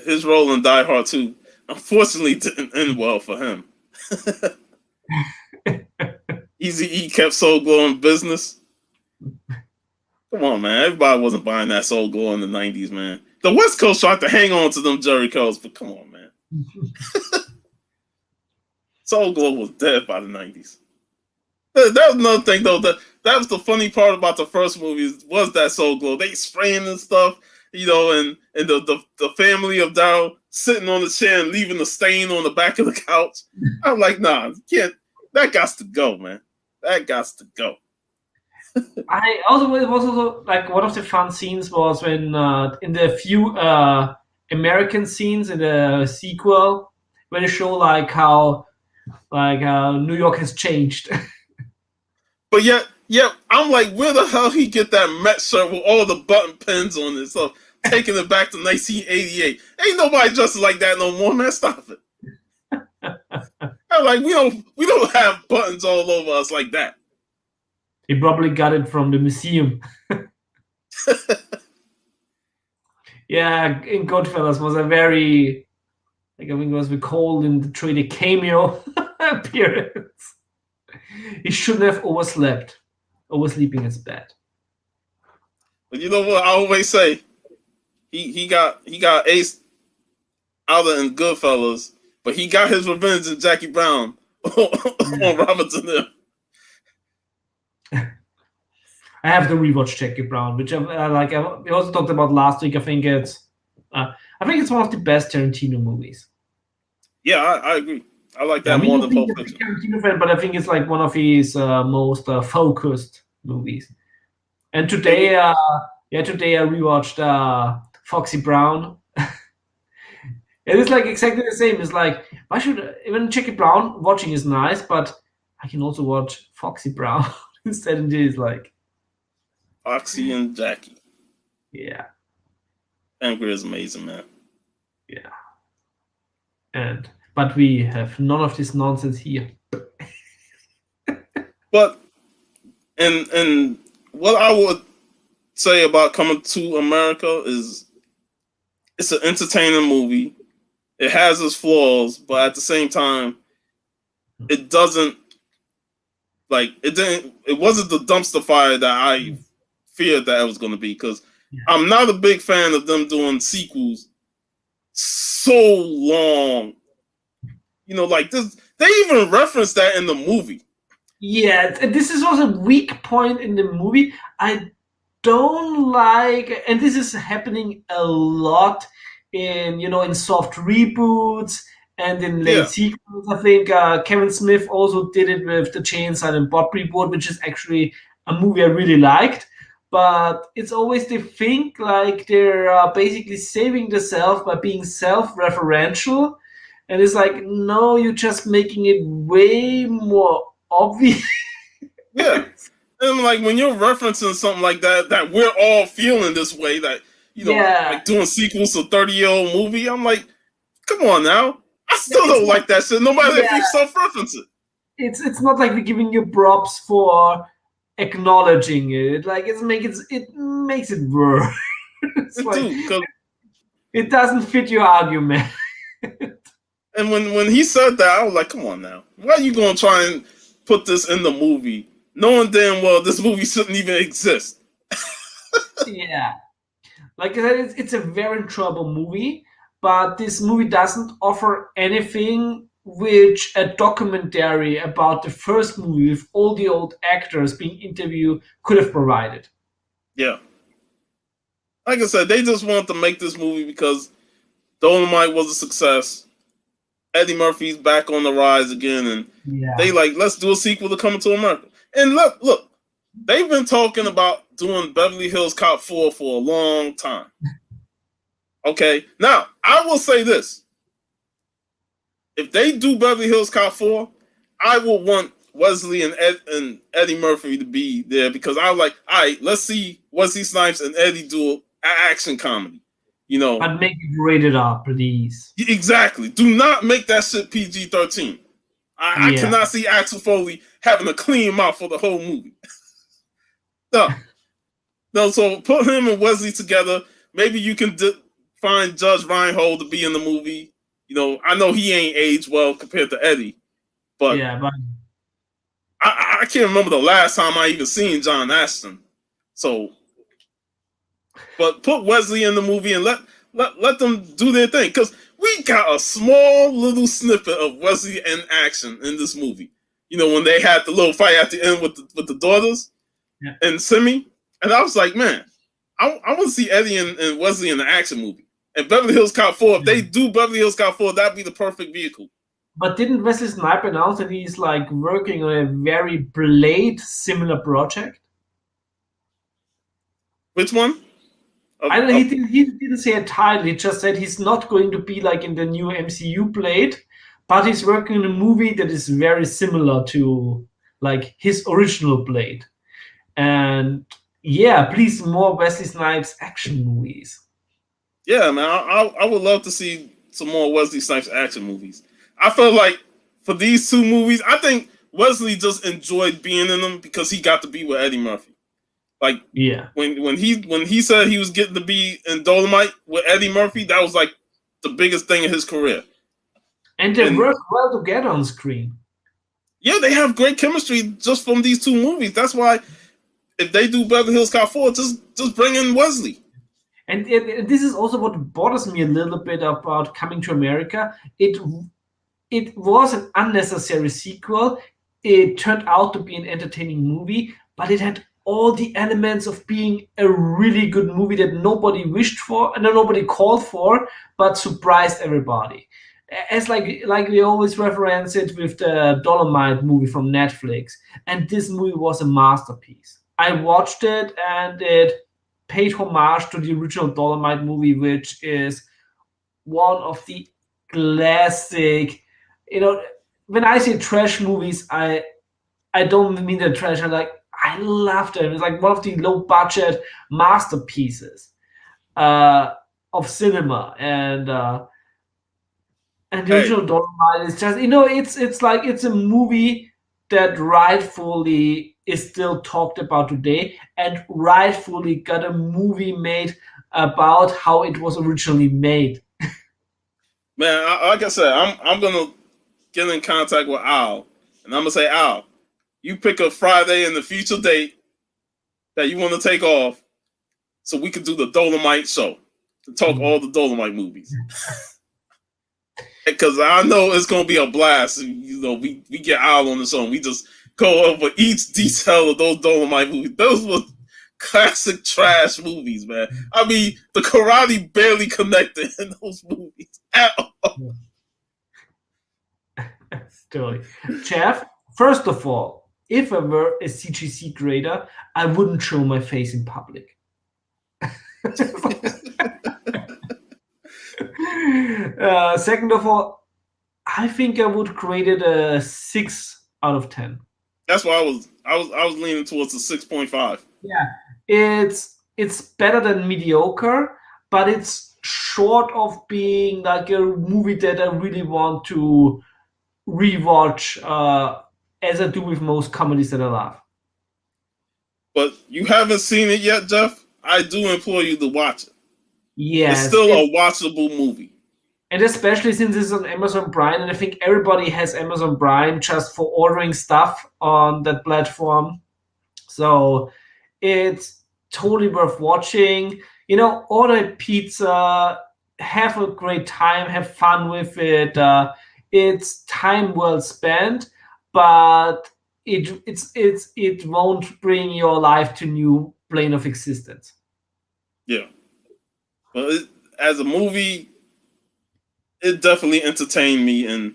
his role in Die Hard 2 unfortunately didn't end well for him. Eazy-E kept Soul Glow in business. Come on, man. Everybody wasn't buying that Soul Glow in the 90s, man. The West Coast tried to hang on to them Jerry curls, but come on, man. Soul Glow was dead by the 90s. That was another thing, though. That was the funny part about the first movie was that Soul Glow. They spraying and stuff, and the family of Daryl sitting on the chair and leaving the stain on the back of the couch. I'm like, nah, can't. That got to go, man. That got to go. It was also like one of the fun scenes was when in the few American scenes in the sequel where they show like how New York has changed. But yeah, I'm like, where the hell he get that Met shirt with all the button pins on it? So taking it back to 1988. Ain't nobody dressing like that no more, man. Stop it. I'm like, we don't have buttons all over us like that. He probably got it from the museum. Yeah, in Goodfellas was a very, like, I think it was recalled in the trailer, cameo appearance. He shouldn't have overslept. Oversleeping is bad. But you know what I always say? He got aced out in Goodfellas, but he got his revenge in Jackie Brown on Robert De Niro. I have to rewatch Jackie Brown, which we also talked about last week. I think it's one of the best Tarantino movies. Yeah, I agree. I like that more than Pulp Fiction. Tarantino fan, but I think it's like one of his most focused movies. And today, I rewatched Foxy Brown. It is like exactly the same. It's like, why should even Jackie Brown watching is nice, but I can also watch Foxy Brown instead. And it is like Foxy and Jackie. Yeah. Angry is amazing, man. Yeah. But we have none of this nonsense here. But and what I would say about Coming to America is it's an entertaining movie. It has its flaws, but at the same time, it doesn't it wasn't the dumpster fire that I feared that it was going to be, because I'm not a big fan of them doing sequels so long. Like this, they even referenced that in the movie. Yeah, this is also a weak point in the movie. I don't like, and this is happening a lot in soft reboots and in late sequels. I think Kevin Smith also did it with the Jay and Silent Bob reboot, which is actually a movie I really liked. But it's always they think like they're basically saving themselves by being self-referential. And it's like, no, you're just making it way more obvious. Yeah. And like when you're referencing something like that we're all feeling this way, that, like doing sequels to a 30-year-old movie, I'm like, come on now. I still don't like that shit, no matter if you self-reference it. It's not like we're giving you props for acknowledging it. Like it makes it worse. It doesn't fit your argument. And when he said that, I was like, come on now. Why are you going to try and put this in the movie, knowing damn well this movie shouldn't even exist? Yeah. Like I said, it's a very trouble movie, but this movie doesn't offer anything which a documentary about the first movie with all the old actors being interviewed could have provided. Yeah. Like I said, they just wanted to make this movie because Dolomite was a success. Eddie Murphy's back on the rise again, and they let's do a sequel to Coming to America. And look, they've been talking about doing Beverly Hills Cop 4 for a long time. Okay, now I will say this: if they do Beverly Hills Cop 4, I will want Wesley and Eddie Murphy to be there, because I like, all right, let's see Wesley Snipes and Eddie do an action comedy. But make it rated R, please. Exactly. Do not make that shit PG-13. I cannot see Axel Foley having a clean mouth for the whole movie. No. So put him and Wesley together. Maybe you can find Judge Reinhold to be in the movie. I know he ain't aged well compared to Eddie, but I can't remember the last time I even seen John Ashton. So, but put Wesley in the movie and let them do their thing, because we got a small little snippet of Wesley in action in this movie. When they had the little fight at the end with the daughters and Simi, and I was like, man, I want to see Eddie and Wesley in the action movie. And Beverly Hills Cop 4, if they do Beverly Hills Cop 4, that'd be the perfect vehicle. But didn't Wesley Snipes announce that he's like working on a very Blade similar project? Which one? I don't know, he didn't say a title. He just said he's not going to be like in the new MCU Blade, but he's working on a movie that is very similar to like his original Blade. And please, more Wesley Snipes action movies. Yeah, man, I would love to see some more Wesley Snipes action movies. I feel like for these two movies, I think Wesley just enjoyed being in them because he got to be with Eddie Murphy. Like Yeah. when he said he was getting to be in Dolomite with Eddie Murphy, that was like the biggest thing in his career. And they And work well together on screen. yeah, they have great chemistry just from these two movies. That's why if they do Beverly Hills Cop 4, just bring in Wesley. And this is also what bothers me a little bit about Coming to America. It was an unnecessary sequel. It turned out to be an entertaining movie, but it had all the elements of being a really good movie that nobody wished for and nobody called for, but surprised everybody. As like we always reference it with the Dolomite movie from Netflix, and this movie was a masterpiece. I watched it and it paid homage to the original Dolomite movie, which is one of the classic. When I say trash movies, I don't mean the trash. I love them. It's like one of the low budget masterpieces of cinema, and the original Dolomite is just it's like it's a movie that rightfully is still talked about today, and rightfully got a movie made about how it was originally made. Man, like I said, I'm gonna get in contact with Al, and I'm gonna say, Al, you pick a Friday in the future date that you want to take off, so we can do the Dolomite show to talk all the Dolomite movies. Because I know it's gonna be a blast. We get Al on the show and we just go over each detail of those Dolomite movies. Those were classic trash movies, man. I mean, the karate barely connected in those movies at all. Totally. Jeff, first of all, if I were a CGC creator, I wouldn't show my face in public. Second of all, I think I would grade it a 6 out of 10. That's why I was leaning towards a 6.5. Yeah, it's better than mediocre, but it's short of being like a movie that I really want to rewatch, as I do with most comedies that I love. But you haven't seen it yet, Jeff? I do implore you to watch it. Yes, it's still a watchable movie. And especially since it's on Amazon Prime, and I think everybody has Amazon Prime just for ordering stuff on that platform. So it's totally worth watching. Order a pizza, have a great time, have fun with it. It's time well spent, but it won't bring your life to new plane of existence. Yeah, but as a movie, it definitely entertained me, and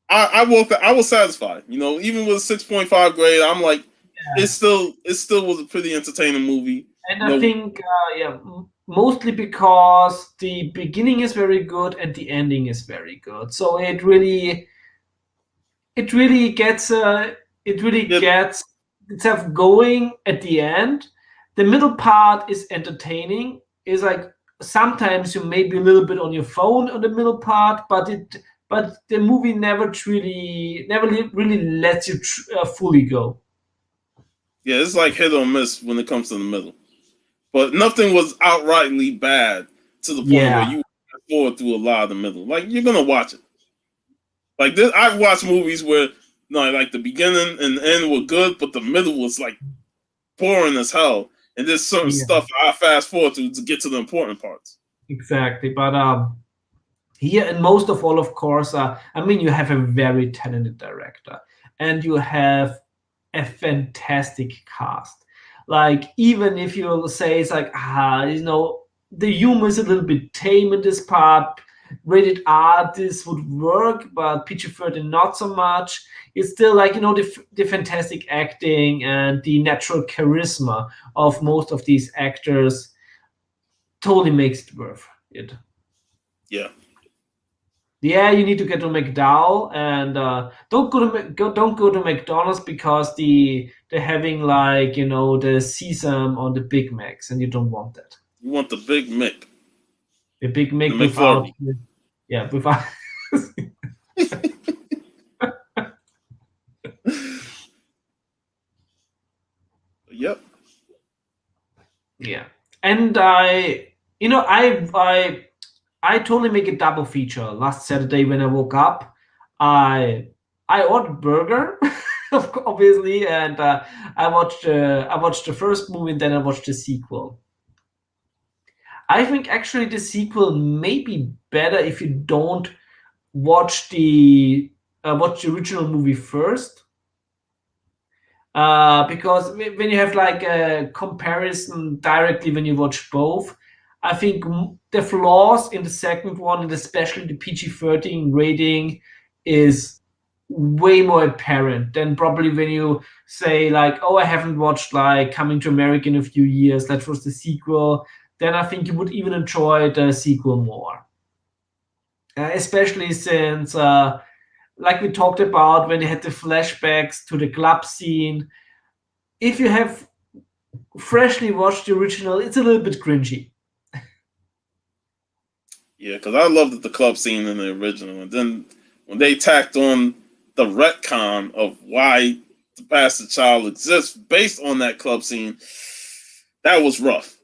I was satisfied. Even with a 6.5 grade, I'm like, yeah. It still was a pretty entertaining movie. And I think, mostly because the beginning is very good and the ending is very good. So it really gets itself going at the end. The middle part is entertaining. It's like sometimes you may be a little bit on your phone on the middle part, but the movie never really lets you fully go. Yeah, it's like hit or miss when it comes to the middle. But nothing was outrightly bad to the point where you forward through a lot of the middle. Like, you're gonna watch it. Like this, I've watched movies where like the beginning and the end were good, but the middle was like boring as hell. And there's certain stuff I fast forward to get to the important parts. Exactly, but here and most of all, of course, you have a very talented director, and you have a fantastic cast. Like, even if you say it's like, the humor is a little bit tame in this part, rated R, this would work, but PG-13 not so much. It's still like, the fantastic acting and the natural charisma of most of these actors totally makes it worth it. Yeah. Yeah, you need to get to McDowell, and don't go to McDonald's because they're having the sesame on the Big Macs, and you don't want that. You want the Big Mac. The Big The Mac without, McFlurry. yeah, without. Yep. Yeah, and I totally make a double feature. Last Saturday when I woke up, I ordered burger, obviously, and I watched the first movie and then I watched the sequel. I think actually the sequel may be better if you don't watch the original movie first, because when you have like a comparison directly when you watch both, I think the flaws in the second one, and especially the PG-13 rating, is way more apparent than probably when you say like, oh, I haven't watched like Coming to America in a few years, that was the sequel. Then I think you would even enjoy the sequel more, especially since like we talked about when they had the flashbacks to the club scene. If you have freshly watched the original, it's a little bit cringy. Yeah, because I loved the club scene in the original, and then when they tacked on the retcon of why the bastard child exists based on that club scene, that was rough.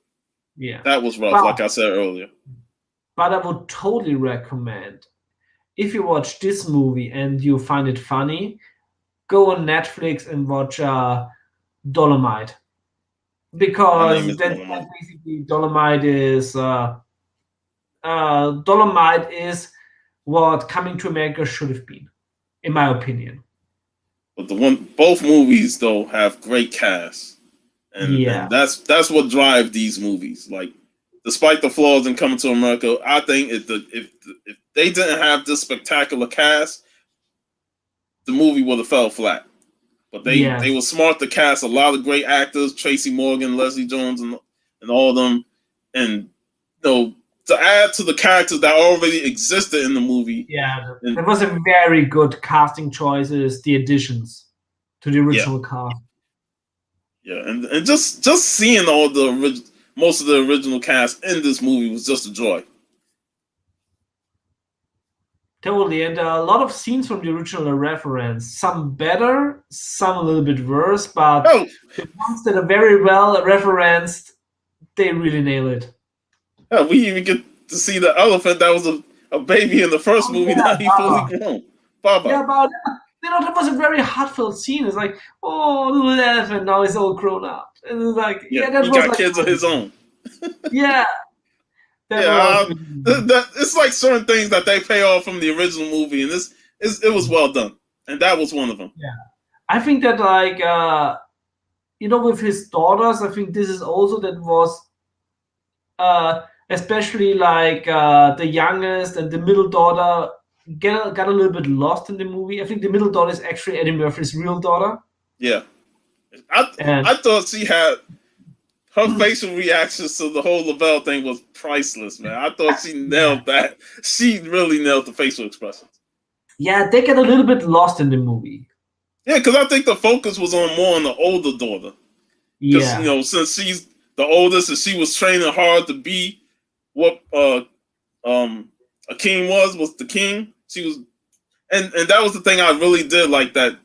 Yeah. That was rough, But, like I said earlier. but I would totally recommend, if you watch this movie and you find it funny, go on Netflix and watch Dolomite. My name Because is then Dolomite. basically Dolomite is what Coming to America should have been, in my opinion. But both movies though have great casts, and Yeah. that's what drive these movies. Like, despite the flaws in Coming to America, I think if they didn't have this spectacular cast, the movie would have fell flat. But they Yes. were smart to cast a lot of great actors, Tracy Morgan, Leslie Jones, and all of them, and to add to the characters that already existed in the movie. Yeah. And That was a very good casting choices, the additions to the yeah, original cast. yeah, and just seeing most of the original cast in this movie was just a joy. Totally, and a lot of scenes from the original are referenced. Some better, some a little bit worse, but Oh, the ones that are very well referenced, they really nail it. yeah, we even get to see the elephant that was a baby in the first Oh movie. yeah, Now he fully Baba. grown. Baba. Yeah, but that was a very heartfelt scene. It's like, oh, little elephant, now he's all grown up, and it's like, Yeah, yeah, that he was got like, kids of his own. yeah, that Yeah, was really good. it's like certain things that they pay off from the original movie, and it was well done, and that was one of them. Yeah, I think that like with his daughters, I think this is also that was especially like the youngest and the middle daughter got a little bit lost in the movie. I think the middle daughter is actually Eddie Murphy's real daughter. Yeah, And I thought she had her facial reactions to the whole Lavelle thing was priceless, man. I thought she yeah, nailed that. She really nailed the facial expressions. yeah, they get a little bit lost in the movie. Yeah, because I think the focus was on the older daughter. Because Yeah, since she's the oldest and she was training hard to be what Akeem was the king. She was, and that was the thing I really did like, that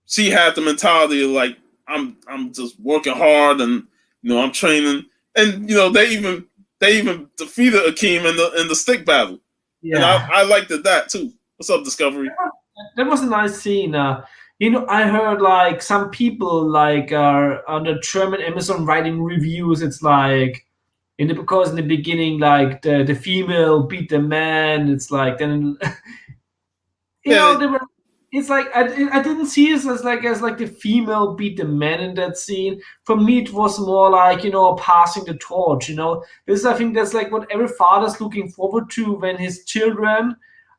she had the mentality of like, I'm just working hard, and I'm training, and they even defeated Akeem in the stick battle, and I yeah, I liked that too. What's up, Discovery? that was a nice scene. I heard like some people like are on the German Amazon writing reviews. It's like because in the beginning, like the female beat the man. It's like then Yeah, they were. It's like I didn't see it as like the female beat the man in that scene. For me, it was more like passing the torch. This I think that's like what every father's looking forward to when his children,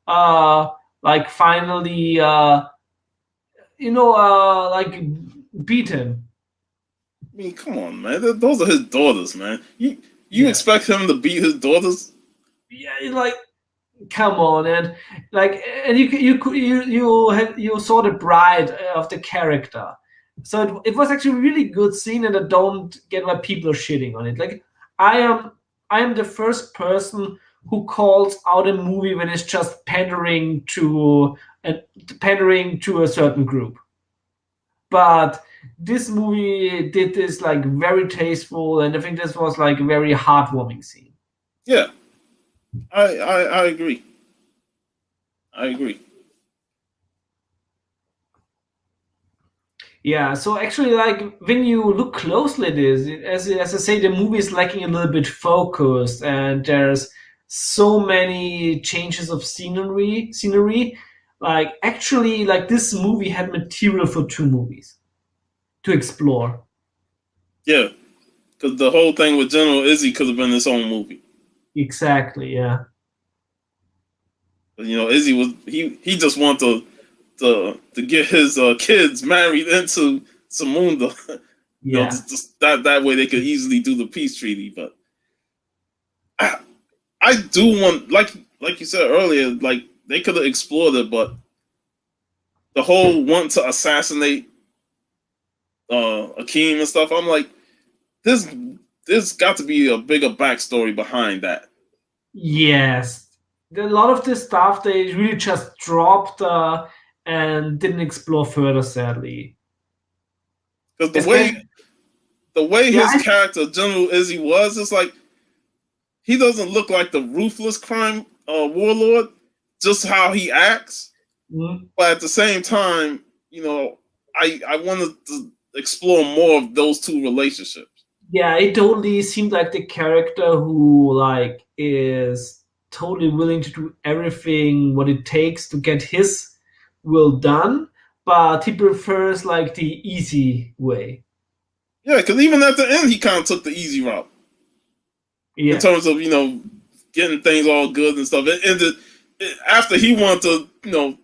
like finally, like beat him. I mean, come on, man. Those are his daughters, man. You Yeah, expect him to beat his daughters? yeah. It's like come on, and you saw the bride of the character, so it was actually a really good scene, and I don't get why people are shitting on it. Like I am I am the first person who calls out a movie when it's just pandering to a certain group. But this movie did this like very tasteful, and I think this was like a very heartwarming scene. Yeah, I agree. I agree. Yeah, so actually, like when you look closely at this, as I say, the movie is lacking a little bit focused, and there's so many changes of scenery. Like actually, like this movie had material for two movies to explore. Yeah, because the whole thing with General Izzy could have been its own movie. Exactly. Yeah. You know, Izzy was he just wanted to get his kids married into Samunda. You know, Yeah. just that way they could easily do the peace treaty. But I do want, like you said earlier, like they could have explored it, but the whole want to assassinate Akeem and stuff, I'm like, there's got to be a bigger backstory behind that. Yes. A lot of this stuff they really just dropped and didn't explore further, sadly. Because Especially, the way yeah, his character General Izzy was, it's like he doesn't look like the ruthless crime warlord, just how he acts. mm, But at the same time, you know, I wanted to explore more of those two relationships. yeah, it totally seemed like the character who like is totally willing to do everything what it takes to get his will done, but he prefers like the easy way. Yeah, because even at the end, he kind of took the easy route in Yeah. terms of getting things all good and stuff. It ended after he wanted to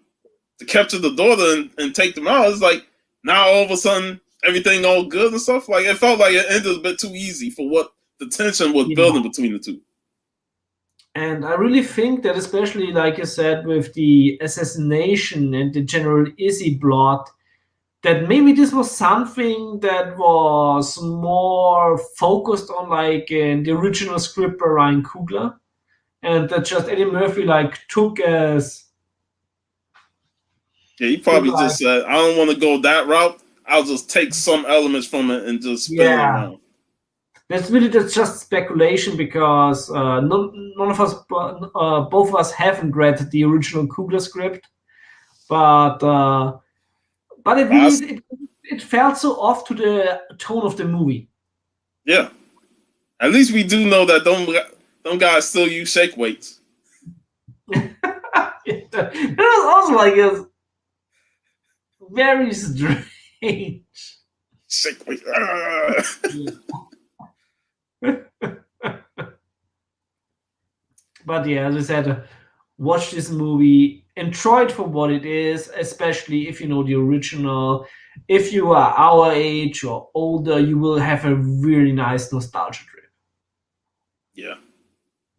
to capture the daughter and take them out. It's like now all of a sudden everything all good and stuff. Like it felt like it ended a bit too easy for what the tension was Yeah. building between the two. And I really think that, especially like you said, with the assassination and the General Izzy plot, that maybe this was something that was more focused on like in the original script by Ryan Coogler, and that just Eddie Murphy like Yeah, he took probably like just said, "I don't want to go that route. I'll just take some elements from it and just spin it yeah. around." That's just speculation because none of us, both of us, haven't read the original Coogler script, but it really That's, it felt so off to the tone of the movie. yeah. At least we do know that them guys still use shake weights. It was also like a very strange. Shake weights. But yeah, as I said, watch this movie, enjoy it for what it is, especially if you know the original. If you are our age or older, you will have a really nice nostalgia trip. Yeah.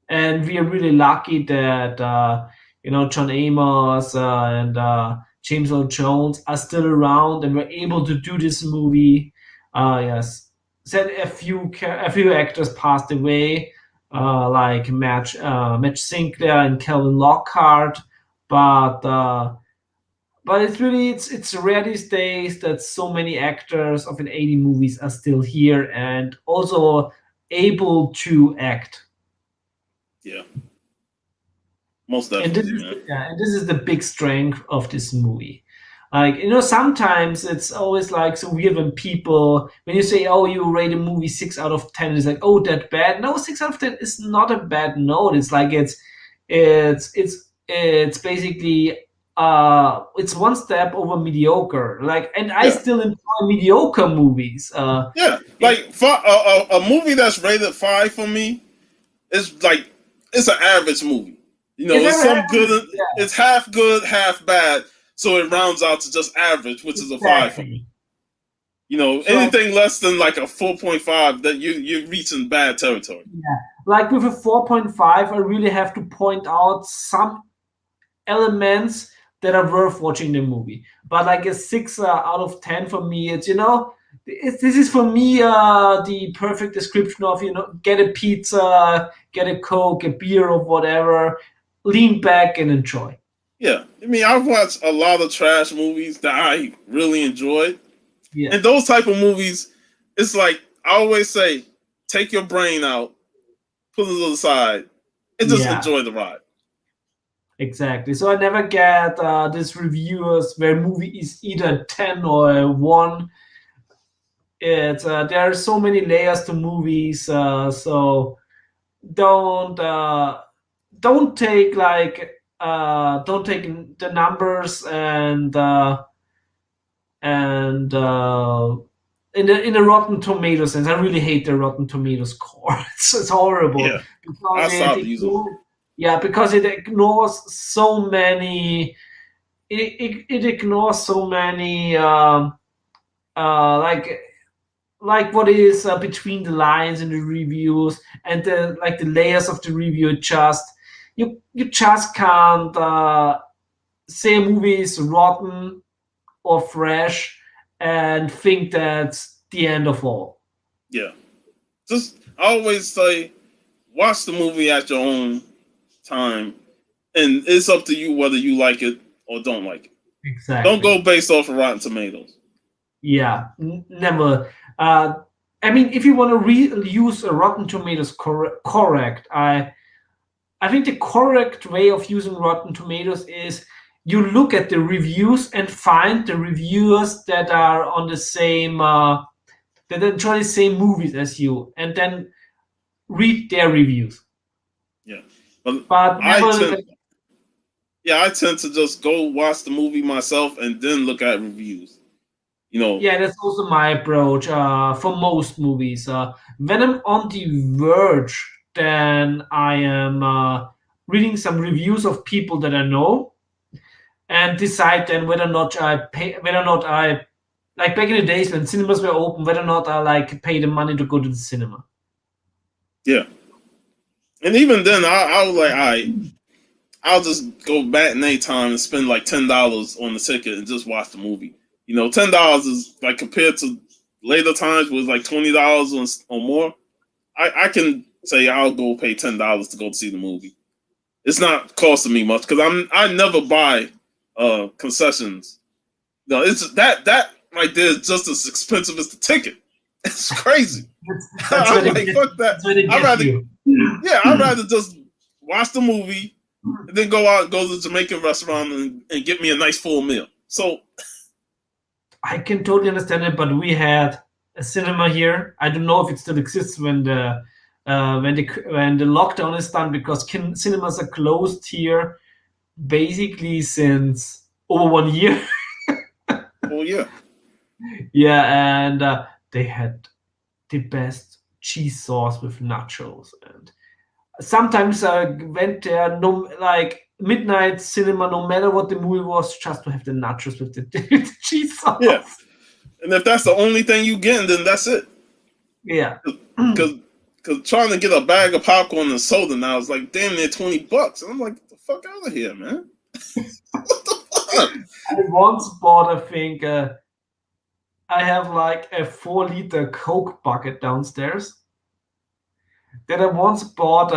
And we are really lucky that John Amos and James Earl Jones are still around and were able to do this movie. Yes, said a few actors passed away, like Matt Sinclair and Calvin Lockhart, but it's rare these days that so many actors of an 80 movies are still here and also able to act. Yeah. Most And this definitely, is man. and this is the big strength of this movie. Like sometimes it's always like so weird when people when you say, "Oh, you rate a movie 6 out of 10," it's like, "Oh, that bad." No, 6 out of 10 is not a bad note. It's like it's basically it's one step over mediocre. Like, and I Yeah. still enjoy mediocre movies. Yeah. It, Like for a movie that's rated 5 for me, it's like it's an average movie. You know, it's it's never some good. It's half good, half bad. So it rounds out to just average, which is a 5 for me. exactly. You know, So anything less than like a 4.5, that you're reaching bad territory. yeah, like with a 4.5, I really have to point out some elements that are worth watching the movie. But like a 6 out of 10 for me, it's This is for me the perfect description of, get a pizza, get a Coke, a beer, or whatever, lean back and enjoy. Yeah, I mean, I've watched a lot of trash movies that I really enjoyed, Yeah, and those type of movies, it's like I always say, take your brain out, put it to the side, and just yeah, enjoy the ride. exactly. So I never get these reviewers where movie is either 10 or a 1. There are so many layers to movies, so don't don't take don't take the numbers and in the Rotten Tomatoes sense. I really hate the Rotten Tomatoes score. It's horrible Yeah, because I stopped using them. because it ignores so many. It ignores so many uh, like what is between the lines in the reviews and the layers of the review. Just you just can't say a movie is rotten or fresh and think that's the end of all. Yeah, just I always say, watch the movie at your own time, and it's up to you whether you like it or don't like it. Don't Exactly. go based off of Rotten Tomatoes. Yeah, never. I mean, if you want to use a Rotten Tomatoes correct, I think the correct way of using Rotten Tomatoes is you look at the reviews and find the reviewers that are on the same that enjoy the same movies as you, and then read their reviews. Yeah, but But I never, tend, I tend to just go watch the movie myself and then look at reviews. You know, yeah, that's also my approach for most movies. When I'm on the verge, then I am reading some reviews of people that I know and decide then whether or not I like back in the days when cinemas were open, whether or not I pay the money to go to the cinema. yeah. And even then, I was like, I'll just go back in any time and spend like $10 on the ticket and just watch the movie. You know, $10 is like compared to later times was like $20 or more. I can say I'll go pay $10 to go see the movie. It's not costing me much because I never buy concessions. No, it's that right there is just as expensive as the ticket. It's crazy. That's where I'm like, fuck that. that's where they I'd get rather you. I'd rather just watch the movie and then go out and go to the Jamaican restaurant and get me a nice full meal. So I can totally understand it, but we had a cinema here. I don't know if it still exists when the lockdown is done, because cinemas are closed here basically since over 1 year. oh yeah. Yeah, and they had the best cheese sauce with nachos, and sometimes I went there, no, like midnight cinema, no matter what the movie was, just to have the nachos with the cheese sauce. Yeah. And if that's the only thing you get, then that's it. Yeah. Because trying to get a bag of popcorn and soda now is like damn near $20. And I'm like, get the fuck out of here, man. What the fuck? I once bought, I think, I have like a 4-liter Coke bucket downstairs that I once bought.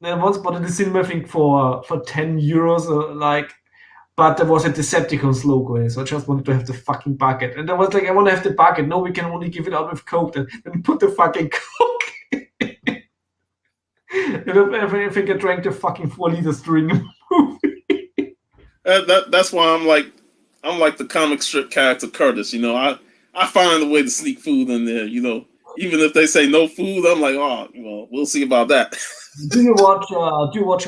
In the cinema, I think for 10 euros, but there was a Decepticons logo in it, so I just wanted to have the fucking bucket. And I was like, I want to have the bucket. No, we can only give it out with Coke. Then put the fucking Coke. And I think I drank the fucking 4 liters during the movie. That's why I'm like the comic strip character Curtis. You know, I find a way to sneak food in there. You know, even if they say no food, I'm like, oh, well, we'll see about that. Do you watch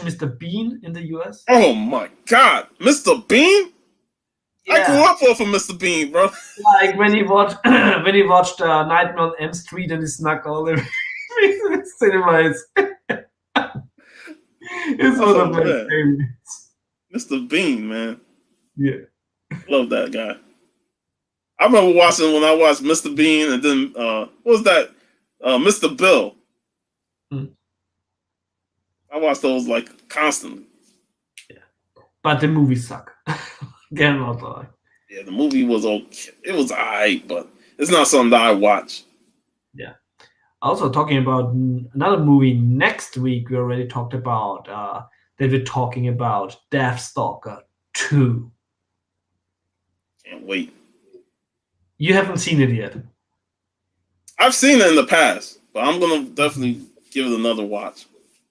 Mr. Bean in the US? Oh my god, Mr. Bean! Yeah. I grew up off of Mr. Bean, bro. Like when he watched Nightmare on M Street and he snuck all the cinemas. It's one of my favorites. Mr. Bean, man. Yeah. Love that guy. I remember watching when I watched Mr. Bean and then what was that? Mr. Bill. I watched those like constantly. Yeah. But the movies suck. Get not lie. Yeah, the movie was okay. It was alright, but it's not something that I watch. Yeah. Also, talking about another movie next week, we already talked about that we're talking about Deathstalker 2. Can't wait. You haven't seen it yet. I've seen it in the past, but I'm gonna definitely give it another watch.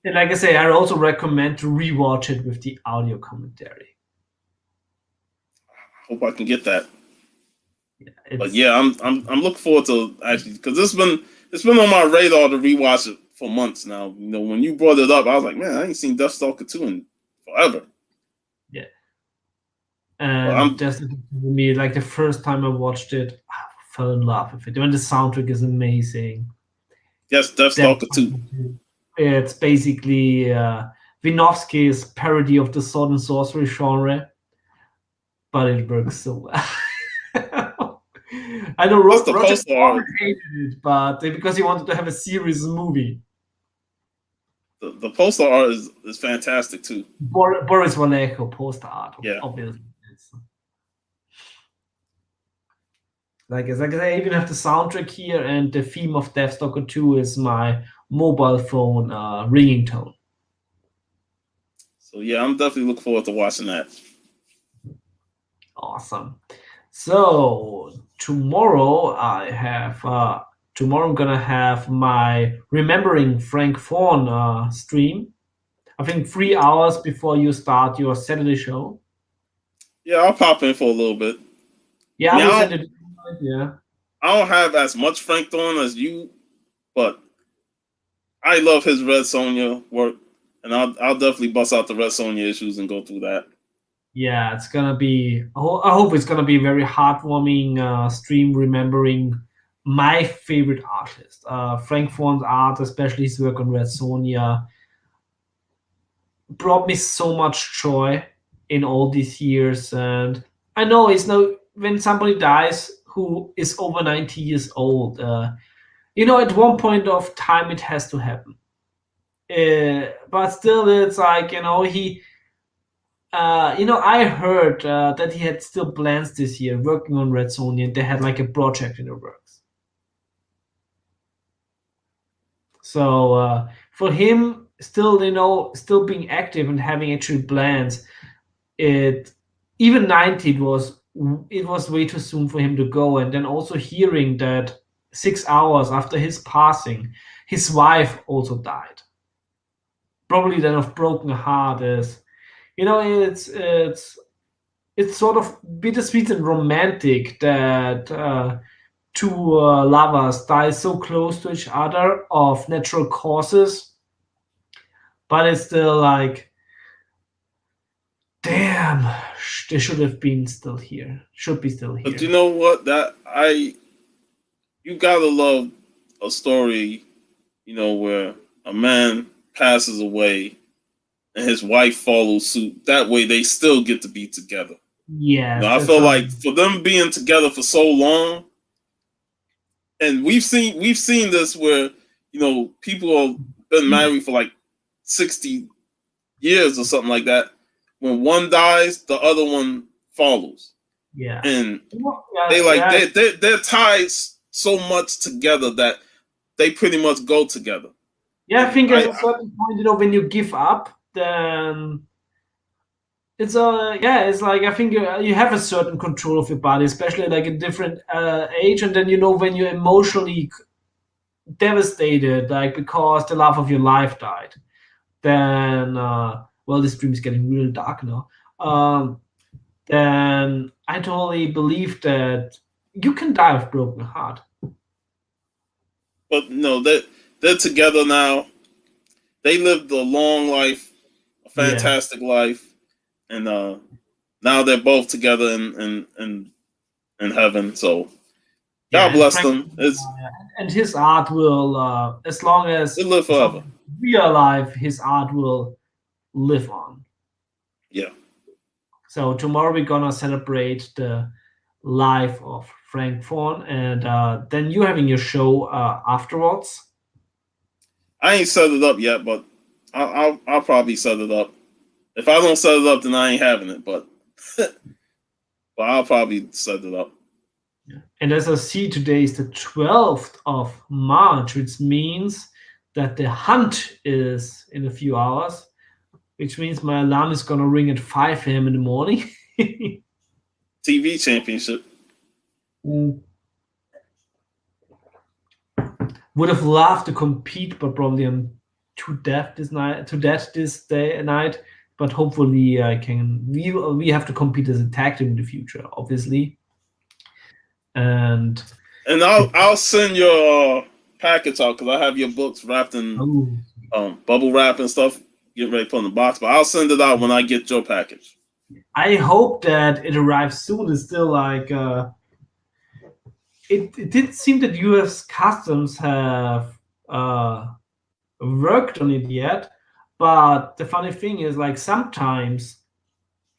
And like I say, I also recommend to rewatch it with the audio commentary. I hope I can get that. Yeah, but yeah, I'm looking forward to actually because it's been on my radar to rewatch it for months now. You know, when you brought it up, I was like, man, I ain't seen Deathstalker 2 in forever. Yeah. And just for me, like the first time I watched it, I fell in love with it. Even the soundtrack is amazing. Yes, Deathstalker 2. It's basically Winovsky's parody of the sword and sorcery genre, but it works so well. I know Roger hated it, but because he wanted to have a serious movie. The poster art is fantastic too. Boris Vallejo poster art, yeah. Obviously. Like I even have the soundtrack here, and the theme of Deathstalker 2 is my mobile phone ringing tone. So yeah, I'm definitely looking forward to watching that. Awesome. So tomorrow I'm gonna have my Remembering Frank Thorne stream. I think 3 hours before you start your Saturday show. Yeah, I'll pop in for a little bit. Yeah, I will send it. Yeah. I don't have as much Frank Thorne as you, but I love his Red Sonja work, and I'll definitely bust out the Red Sonja issues and go through that. Yeah, it's gonna be. I hope it's gonna be a very heartwarming stream, remembering my favorite artist, Frank Thorne's art, especially his work on Red Sonja, brought me so much joy in all these years. And I know it's no when somebody dies who is over 90 years old. At one point of time it has to happen. But still, it's like he. I heard that he had still plans this year working on Red Sonja, and they had like a project in the works. So for him, still being active and having actually plans, even 90 it was way too soon for him to go. And then also hearing that 6 hours after his passing, his wife also died. Probably then of broken heart is. It's sort of bittersweet and romantic that two lovers die so close to each other of natural causes, but it's still like, damn, they should have been still here. Should be still here. But you know what? You gotta love a story, where a man passes away and his wife follows suit. That way they still get to be together. Yeah. I feel like for them being together for so long, and we've seen this where, people have been married for like 60 years or something like that. When one dies, the other one follows. Yeah. And they're tied so much together that they pretty much go together. Yeah, I think at a certain point, when you give up, then it's like I think you have a certain control of your body, especially like a different age, and then when you're emotionally devastated, like because the love of your life died, then this stream is getting real dark now. Then I totally believe that you can die of broken heart. But no, they're together now. They lived a long life, a fantastic life, and now they're both together in heaven. So God bless them. And his art will, as long as it live forever. We are alive, his art will live on. Yeah. So tomorrow we're gonna celebrate the life of Frank Thorne, and then you're having your show afterwards. I ain't set it up yet, but I'll probably set it up. If I don't set it up, then I ain't having it. But I'll probably set it up. Yeah. And as I see, today is the 12th of March, which means that the hunt is in a few hours, which means my alarm is going to ring at 5 a.m. in the morning. TV championship. Would have loved to compete, but probably I'm too deaf this night. But hopefully I can. We have to compete as a tag team in the future, obviously. And I'll send your package out because I have your books wrapped in bubble wrap and stuff. Get ready to put in the box, but I'll send it out when I get your package. I hope that it arrives soon. It's still like it did seem that U.S. Customs have worked on it yet, but the funny thing is, like, sometimes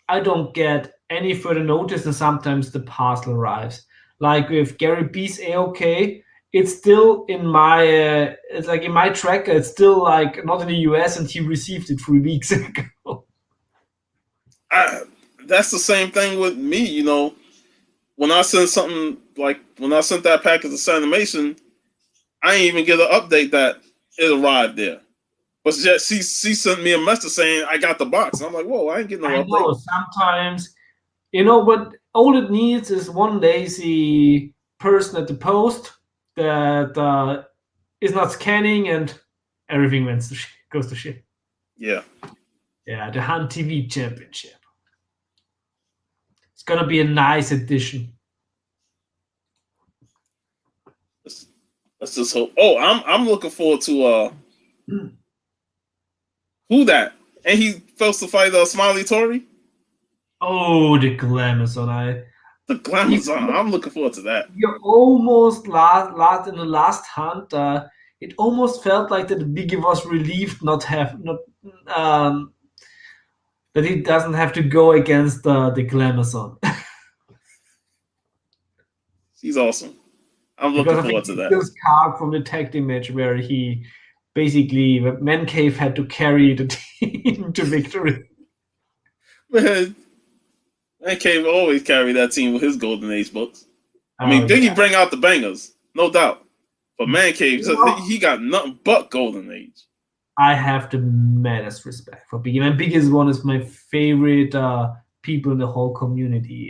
I don't get any further notice, and sometimes the parcel arrives. Like with Gary B's A-OK, it's still in my it's like in my tracker. It's still like not in the US, and he received it 3 weeks ago. That's the same thing with me. You know, when I send something, like when I sent that package to Animation, I ain't even get an update that it arrived there. But she sent me a message saying I got the box. And I'm like, whoa, I ain't getting no update. Know, sometimes, but all it needs is one lazy person at the post that is not scanning, and everything goes to shit. Yeah. Yeah, the Hunt TV Championship. It's gonna be a nice addition. Let's just hope. Oh, I'm looking forward to who that? And he supposed to fight Smiley Tory? Oh, the Glamazon. The Glamazon. I'm looking forward to that. You're almost last in the last hunt. It almost felt like that Biggie was relieved that he doesn't have to go against the Glamazon. She's awesome. I'm looking forward to that. This card from the tag team match where he basically, Man Cave had to carry the team to victory. Man Cave always carry that team with his Golden Age books. I mean, Biggie bring out the bangers, no doubt. But Man Cave, he got nothing but Golden Age. I have the maddest respect for Biggie. Man, Biggie is one of my favorite people in the whole community.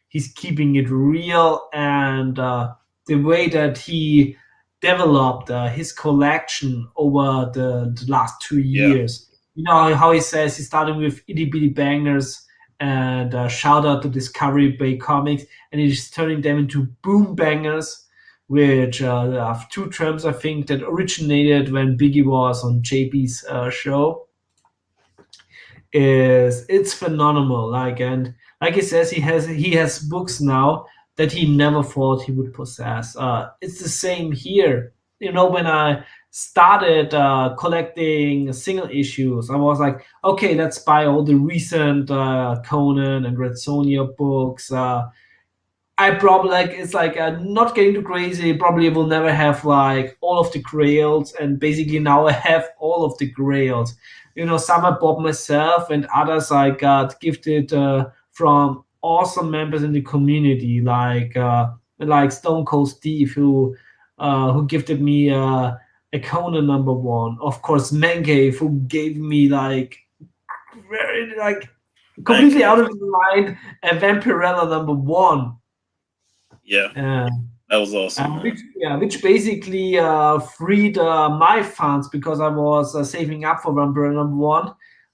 He's keeping it real, and the way that he developed his collection over the last 2 years. Yeah. You know how he says he's starting with itty bitty bangers and shout out to Discovery Bay Comics, and he's turning them into boom bangers, which have 2 terms, I think, that originated when Biggie was on JB's show. It's phenomenal. Like he says, he has books now that he never thought he would possess. It's the same here. When I started collecting single issues, I was like, okay, let's buy all the recent Conan and Red Sonja books. I probably it's not getting too crazy. Probably will never have like all of the grails, and basically now I have all of the grails. Some I bought myself, and others I got gifted from awesome members in the community, like Stone Cold Steve, who gifted me a Conan #1. Of course, Mangave, who gave me very completely out of his mind a Vampirella #1. Yeah, that was awesome. Which basically freed my funds, because I was saving up for Vampirella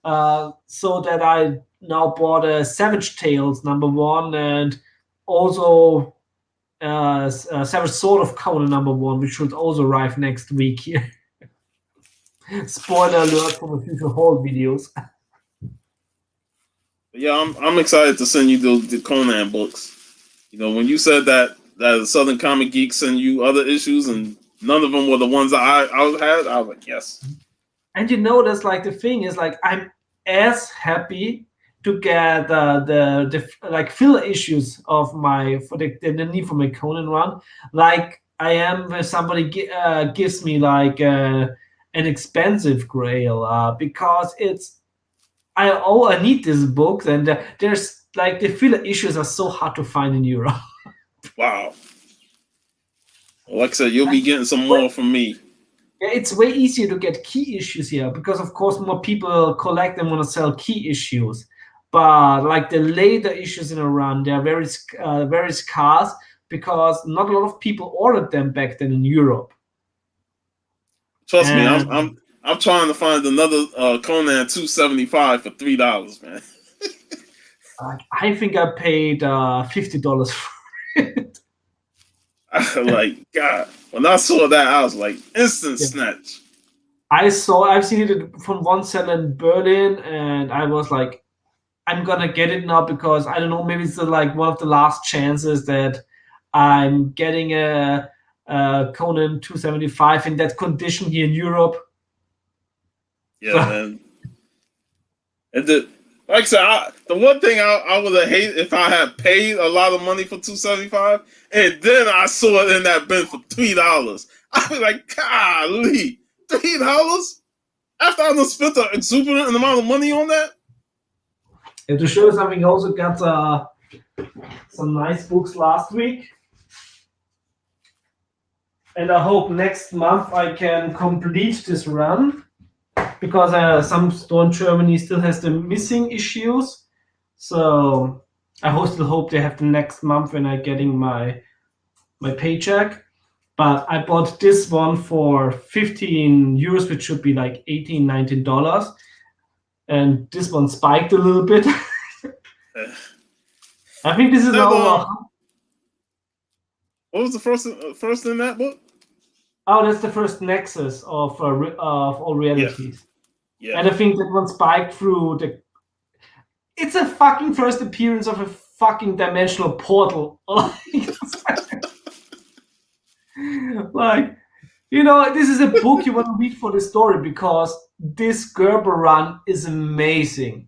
#1, so that I now bought a Savage Tales #1, and also Savage Sword of Conan #1, which should also arrive next week here. Spoiler alert for the future haul videos. Yeah, I'm excited to send you the Conan books. When you said that Southern Comic Geek send you other issues, and none of them were the ones that I had, I was like, yes. And that's the thing is, I'm as happy to get the filler issues of the need for my Conan run, like I am when somebody gives me an expensive grail, because I need these books, and there's the filler issues are so hard to find in Europe. Wow. Well, like I said, you'll be getting some more from me. Yeah, it's way easier to get key issues here because, of course, more people collect and want to sell key issues. But like the later issues in a run, they are very scarce because not a lot of people ordered them back then in Europe. Trust me, I'm trying to find another Conan 275 for $3, man. I think I paid $50 for it. Like, God, when I saw that, I was like, instant snatch. I've seen it from one seller in Berlin, and I was like, I'm gonna get it now because I don't know, maybe it's like one of the last chances that I'm getting a Conan 275 in that condition here in Europe. Yeah, man. And like I said, the one thing I would have hated if I had paid a lot of money for 275, and then I saw it in that bin for $3. I'd be like, golly, $3 after I spent an exuberant amount of money on that. And to show you something, I also got some nice books last week. And I hope next month I can complete this run because some store in Germany still has the missing issues. So I still hope they have the next month when I'm getting my paycheck. But I bought this one for 15 euros, which should be like $18, $19. And this one spiked a little bit. I think this is now. What was the first in that book? Oh, that's the first Nexus of all realities. Yeah. And I think that one spiked through the. It's a fucking first appearance of a fucking dimensional portal. Like, you know, this is a book you want to read for the story because this Gerber run is amazing.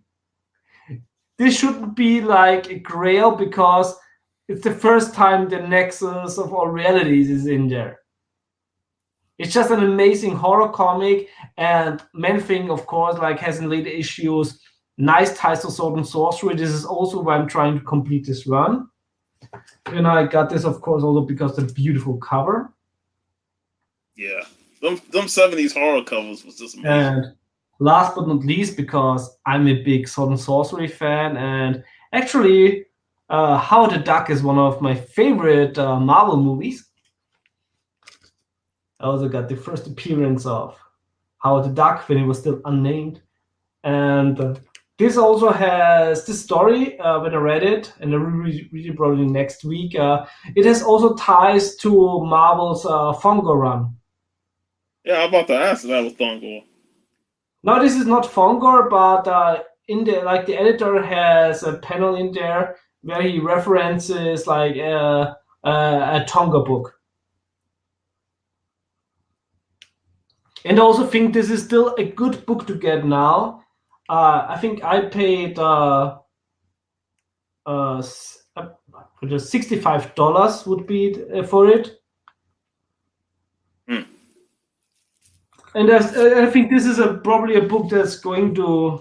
This shouldn't be like a grail because it's the first time the Nexus of all realities is in there. It's just an amazing horror comic, and Man-Thing, of course, like has in later issues nice ties to sword and sorcery. This is also why I'm trying to complete this run. And I got this, of course, also because the beautiful cover. Yeah, them 70s horror covers was just amazing. And last but not least, because I'm a big sword and sorcery fan, and actually, Howard the Duck is one of my favorite Marvel movies. I also got the first appearance of Howard the Duck when he was still unnamed. And this also has this story, when I read it, and I read it probably next week, it has also ties to Marvel's Fungo run. Yeah, I'm about to ask if that was Thongor. No, this is not Fongor, but in the the editor has a panel in there where he references like a Tonga book. And I also think this is still a good book to get now. I think I paid $65 would be for it. And I think this is probably a book that's going to,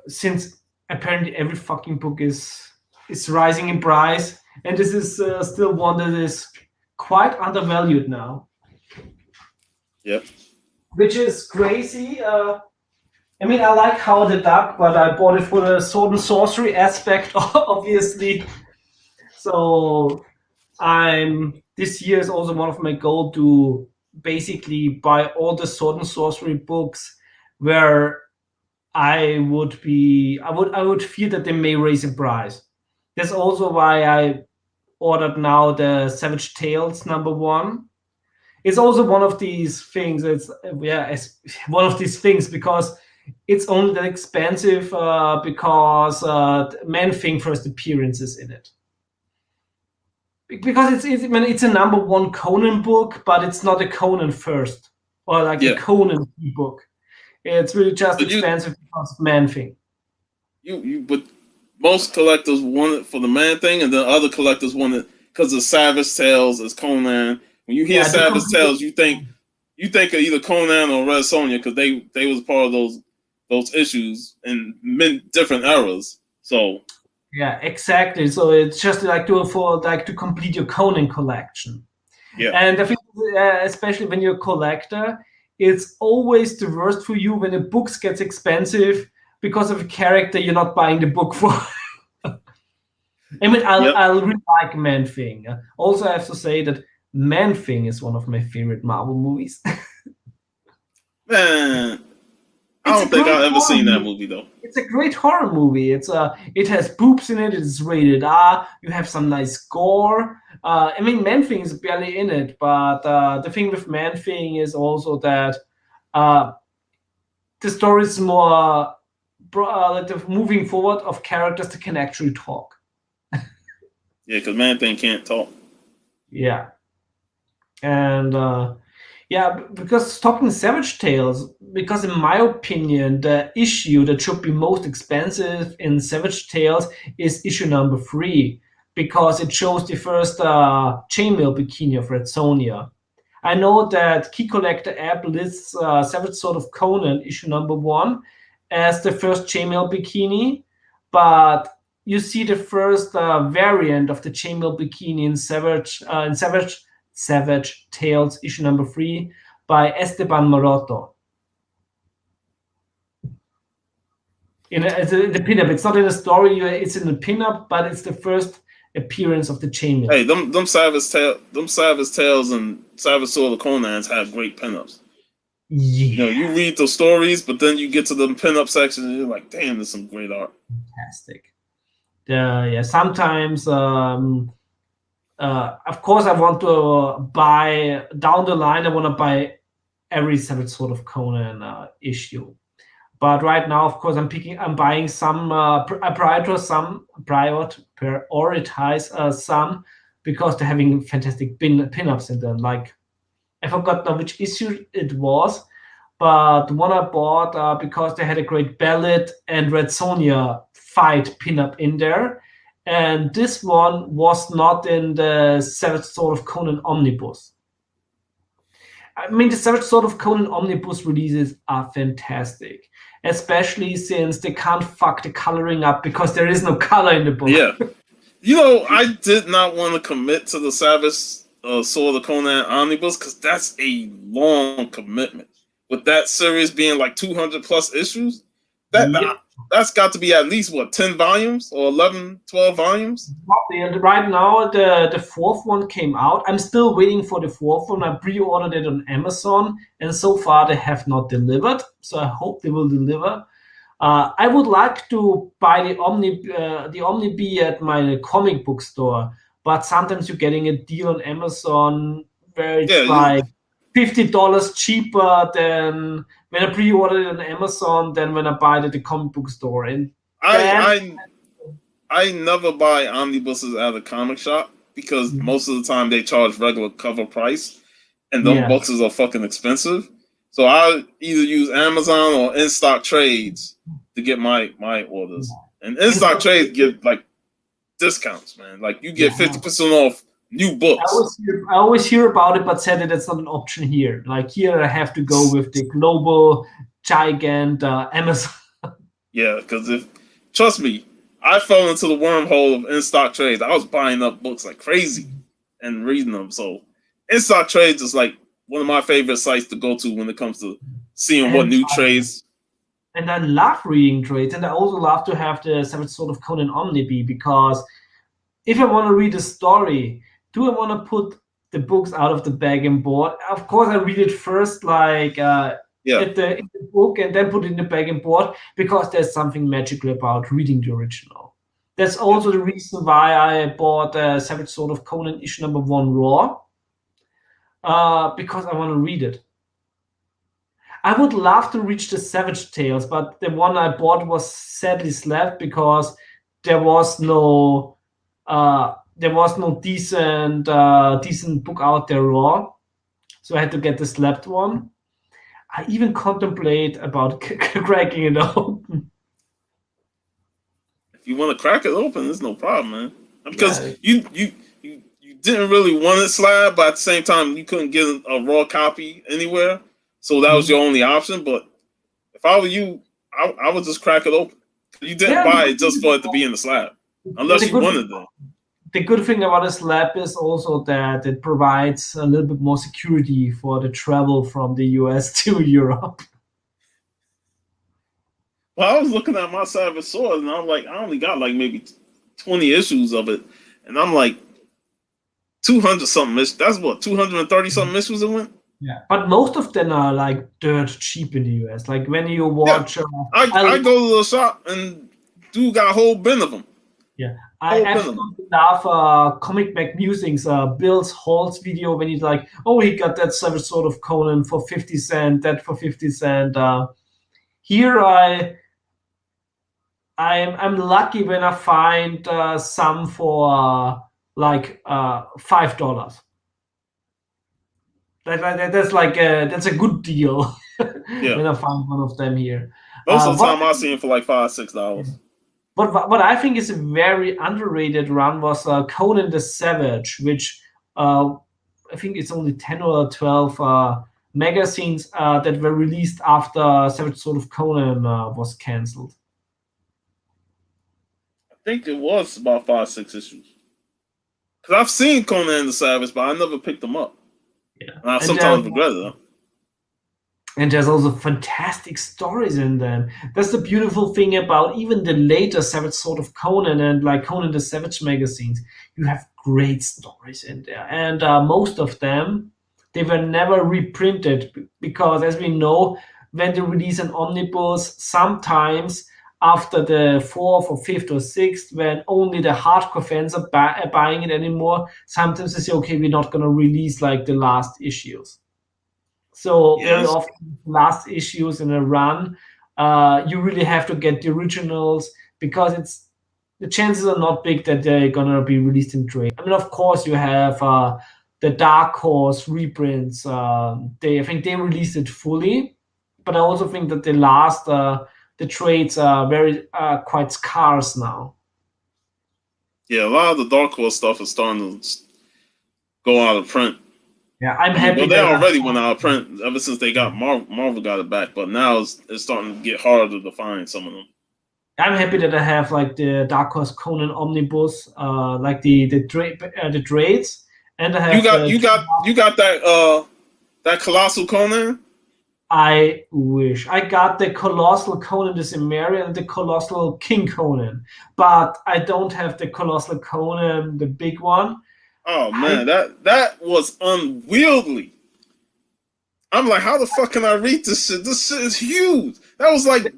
since apparently every fucking book is rising in price, and this is still one that is quite undervalued now. Yep. Which is crazy. I mean, I like Howard the Duck, but I bought it for the sword and sorcery aspect, obviously. So this year is also one of my goals to basically buy all the sword and sorcery books where I would feel that they may raise in price. That's also why I ordered now the Savage Tales #1. It's also one of these things. It's one of these things because it's only that expensive because Man-Thing first appearances in it. Because it's a #1 Conan book, but it's not a Conan first or like a Conan book. It's really just expensive because of Man-Thing. But most collectors want it for the Man-Thing, and then other collectors want it because of Savage Tales as Conan. When you hear Savage Tales, you think of either Conan or Red Sonja because they was part of those issues in different eras. So Yeah, exactly. So it's just like to complete your Conan collection. Yeah. And I think, especially when you're a collector, it's always the worst for you when a book gets expensive because of a character you're not buying the book for. I mean, Yep. I'll really like Man-Thing. Also, I have to say that Man-Thing is one of my favorite Marvel movies. Man, I It's a don't think great I've ever horror seen that movie. movie though. It's a great horror movie. It has boobs in it. It's rated R. You have some nice gore. I mean, Man-Thing is barely in it, but the thing with Man-Thing is also that uh, the story is more like the moving forward of characters that can actually talk. Yeah, because Man-Thing can't talk. Yeah, and yeah, because talking Savage Tales, because in my opinion, the issue that should be most expensive in Savage Tales is issue number 3, because it shows the first chainmail bikini of Red Sonja. I know that Key Collector app lists Savage Sword of Conan issue number 1 as the first chainmail bikini, but you see the first variant of the chainmail bikini in Savage Tales issue number 3 by Esteban Maroto. It's the pinup. It's not in a story. It's in the pinup, but it's the first appearance of the chainmail. Hey, them Savage Tales and Savage Sword of Conan's have great pinups. Yeah. You know, you read the stories, but then you get to the pinup section and you're like, damn, there's some great art. Fantastic. Yeah, sometimes of course I want to buy down the line. I want to buy every Savage Sword of Conan issue. But right now, of course, I'm buying some. I prioritize some because they're having fantastic pinups in them. Like I forgot now which issue it was, but the one I bought because they had a great Ballad and Red Sonja fight pinup in there, and this one was not in the Savage Sword of Conan omnibus. I mean, the Savage Sword of Conan omnibus releases are fantastic, especially since they can't fuck the coloring up because there is no color in the book. Yeah. You know, I did not want to commit to the Savage Sword of Conan omnibus because that's a long commitment. With that series being like 200 plus issues, that's got to be at least, what, 10 volumes or 11, 12 volumes? Right now, the fourth one came out. I'm still waiting for the fourth one. I pre-ordered it on Amazon, and so far they have not delivered. So I hope they will deliver. I would like to buy the Omni-B at my comic book store, but sometimes you're getting a deal on Amazon where it's like $50 cheaper than when I pre-order it on Amazon than when I buy it at the comic book store. And I never buy omnibuses at a comic shop because most of the time they charge regular cover price, and those boxes are fucking expensive. So I either use Amazon or in stock trades to get my orders. And in stock trades give like discounts, man. Like you get 50% off new books. I always hear about it, but sadly that's not an option here. Like here, I have to go with the global gigant Amazon. Yeah, because trust me, I fell into the wormhole of in stock trades. I was buying up books like crazy and reading them. So in stock trades is like one of my favorite sites to go to when it comes to seeing what new trades. And I love reading trades, and I also love to have the Savage Sword of Conan Omni-B, because if I want to read a story, do I want to put the books out of the bag and board? Of course, I read it first, like in the book, and then put it in the bag and board, because there's something magical about reading the original. That's also the reason why I bought Savage Sword of Conan issue number 1 Raw, because I want to read it. I would love to reach the Savage Tales, but the one I bought was sadly slapped because there was no decent book out there raw, so I had to get the slapped one. I even contemplate about cracking it open. If you want to crack it open, there's no problem, man. Because you didn't really want it slabbed, but at the same time you couldn't get a raw copy anywhere. So that was your only option. But if I were you, I would just crack it open. You didn't buy it just for it to be in the slab. unless you wanted them. The good thing about this lab is also that it provides a little bit more security for the travel from the US to Europe. Well, I was looking at my Savage Sword, and I'm like, I only got like maybe 20 issues of it, and I'm like 200 something issues. That's what 230 something issues it went. Yeah, but most of them are like dirt cheap in the US. Like when you watch, I go to the shop and dude got a whole bin of them. Yeah, I absolutely love Comic Back Musings, Bill's Hall's video when he's like, oh, he got that Savage Sword of Conan for 50 cents, that for 50 cents. Here I'm lucky when I find some for like $5. That's like that's a good deal. When I find one of them here. Most of the time I see them for like $5-6. But what I think is a very underrated run was Conan the Savage, which I think it's only 10 or 12 magazines that were released after Savage Sword of Conan was cancelled. I think it was about 5-6 issues. Because I've seen Conan the Savage, but I never picked them up. Yeah. And I sometimes regret it. And there's also fantastic stories in them. That's the beautiful thing about even the later Savage Sword of Conan and like Conan the Savage magazines. You have great stories in there. And most of them, they were never reprinted because, as we know, when they release an omnibus, sometimes after the 4th or 5th or 6th, when only the hardcore fans are buying it anymore, sometimes they say, okay, we're not going to release like the last issues. So very often, last issues in a run, you really have to get the originals because the chances are not big that they're gonna be released in trade. I mean, of course, you have the Dark Horse reprints. I think they released it fully, but I also think that the trades are quite scarce now. Yeah, a lot of the Dark Horse stuff is starting to go out of print. Yeah, I'm happy. Well, they already went out of print ever since they got Marvel got it back, but now it's starting to get harder to find some of them. I'm happy that I have like the Dark Horse Conan omnibus, like the trades, and I have you got that Colossal Conan. I wish I got the Colossal Conan the Cimmerian and the Colossal King Conan, but I don't have the Colossal Conan, the big one. Oh man, that was unwieldy. I'm like, how the fuck can I read this shit? This shit is huge. That was like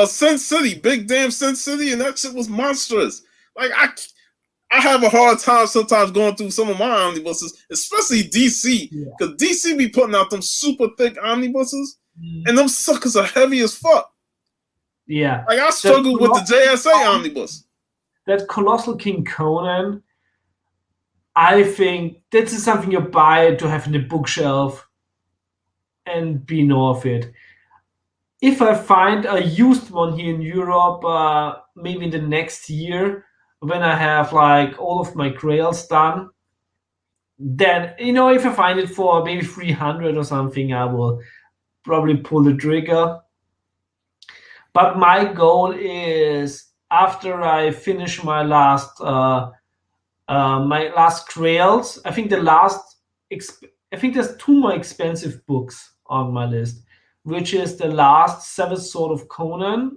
Sin City, big damn Sin City, and that shit was monstrous. Like I have a hard time sometimes going through some of my omnibuses, especially DC, because DC be putting out them super thick omnibuses, and them suckers are heavy as fuck. Yeah, like I struggled with the JSA omnibus. That Colossal King Conan, I think this is something you buy to have in the bookshelf and be know of it. If I find a used one here in Europe, maybe in the next year, when I have like all of my grails done, then if I find it for maybe 300 or something, I will probably pull the trigger. But my goal is, after I finish my last grails, I think there's 2 more expensive books on my list, which is the last Savage Sword of Conan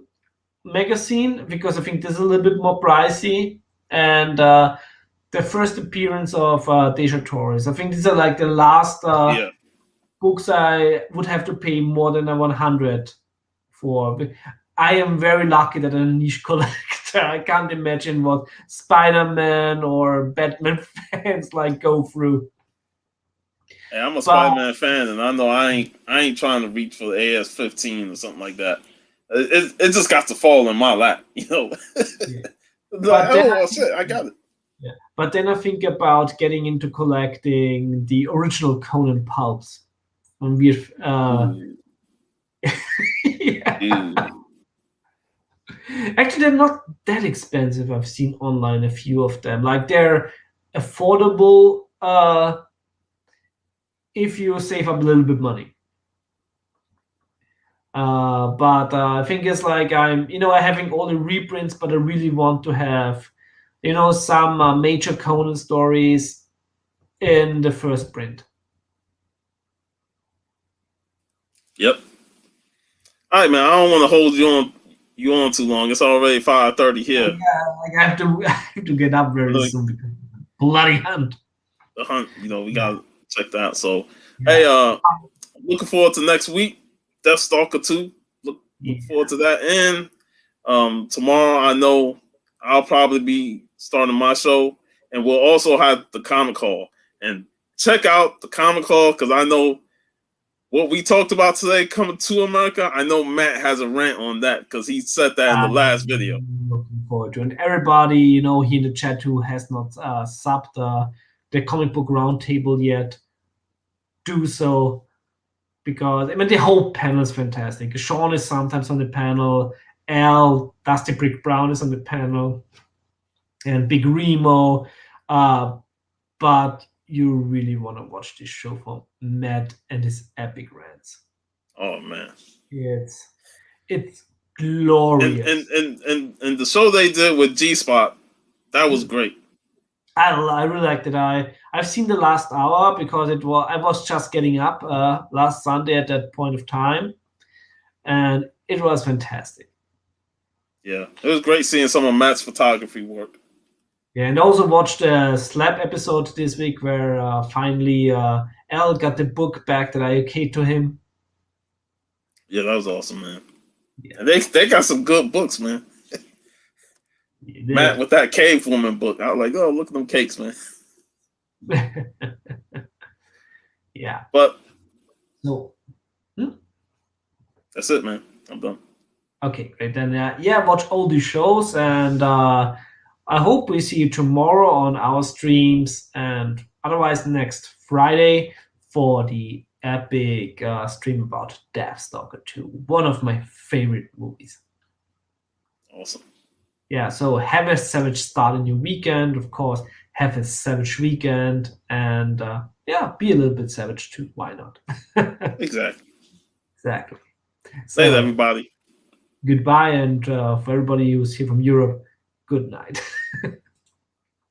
magazine, because I think this is a little bit more pricey, and the first appearance of Deja Torres. I think these are like the last books I would have to pay more than 100 for. I am very lucky that I'm a niche collector. I can't imagine what Spider-Man or Batman fans like go through. Hey, I'm a Spider-Man fan, and I know I ain't trying to reach for the AS-15 or something like that. It just got to fall in my lap, Yeah. Like, oh shit, I got it. Yeah. But then I think about getting into collecting the original Conan pulps. And we've Actually, they're not that expensive. I've seen online a few of them. Like, they're affordable if you save up a little bit money. But I think it's like I'm having all the reprints, but I really want to have some major Conan stories in the first print. Yep. All right, man. I don't want to hold you on too long. It's already 5:30 here. I have to I have to get up very soon because bloody hunt. The hunt, we gotta check that out. So, Yeah. hey, looking forward to next week. Death Stalker 2. Look forward to that. And tomorrow, I know I'll probably be starting my show, and we'll also have the Comic Call. And check out the Comic Call because I know what we talked about today coming to America. I know Matt has a rant on that because he said that in the last video. Looking forward to it. And everybody, here in the chat who has not subbed the comic book roundtable yet, do so. Because the whole panel is fantastic. Sean is sometimes on the panel. Al, Dusty Brick Brown is on the panel, and Big Remo. But you really want to watch this show from Matt and his epic rants. Oh man, it's glorious. And the show they did with G Spot, that was great. I really liked it. I've seen the last hour because I was just getting up last Sunday at that point of time, and it was fantastic. Yeah, it was great seeing some of Matt's photography work. Yeah, and also watched a Slap episode this week where finally Al got the book back that I okayed to him. Yeah, that was awesome, man. Yeah. And they got some good books, man. Matt with that Cave Woman book. I was like, oh, look at them cakes, man. Yeah. But so that's it, man. I'm done. Okay, great. Then watch all these shows, and I hope we see you tomorrow on our streams, and otherwise next Friday for the epic stream about Death Stalker 2, one of my favorite movies. Awesome. Yeah, so have a savage start in your weekend. Of course, have a savage weekend, and be a little bit savage too. Why not? Exactly. So, thanks, everybody. Goodbye, and for everybody who's here from Europe, good night.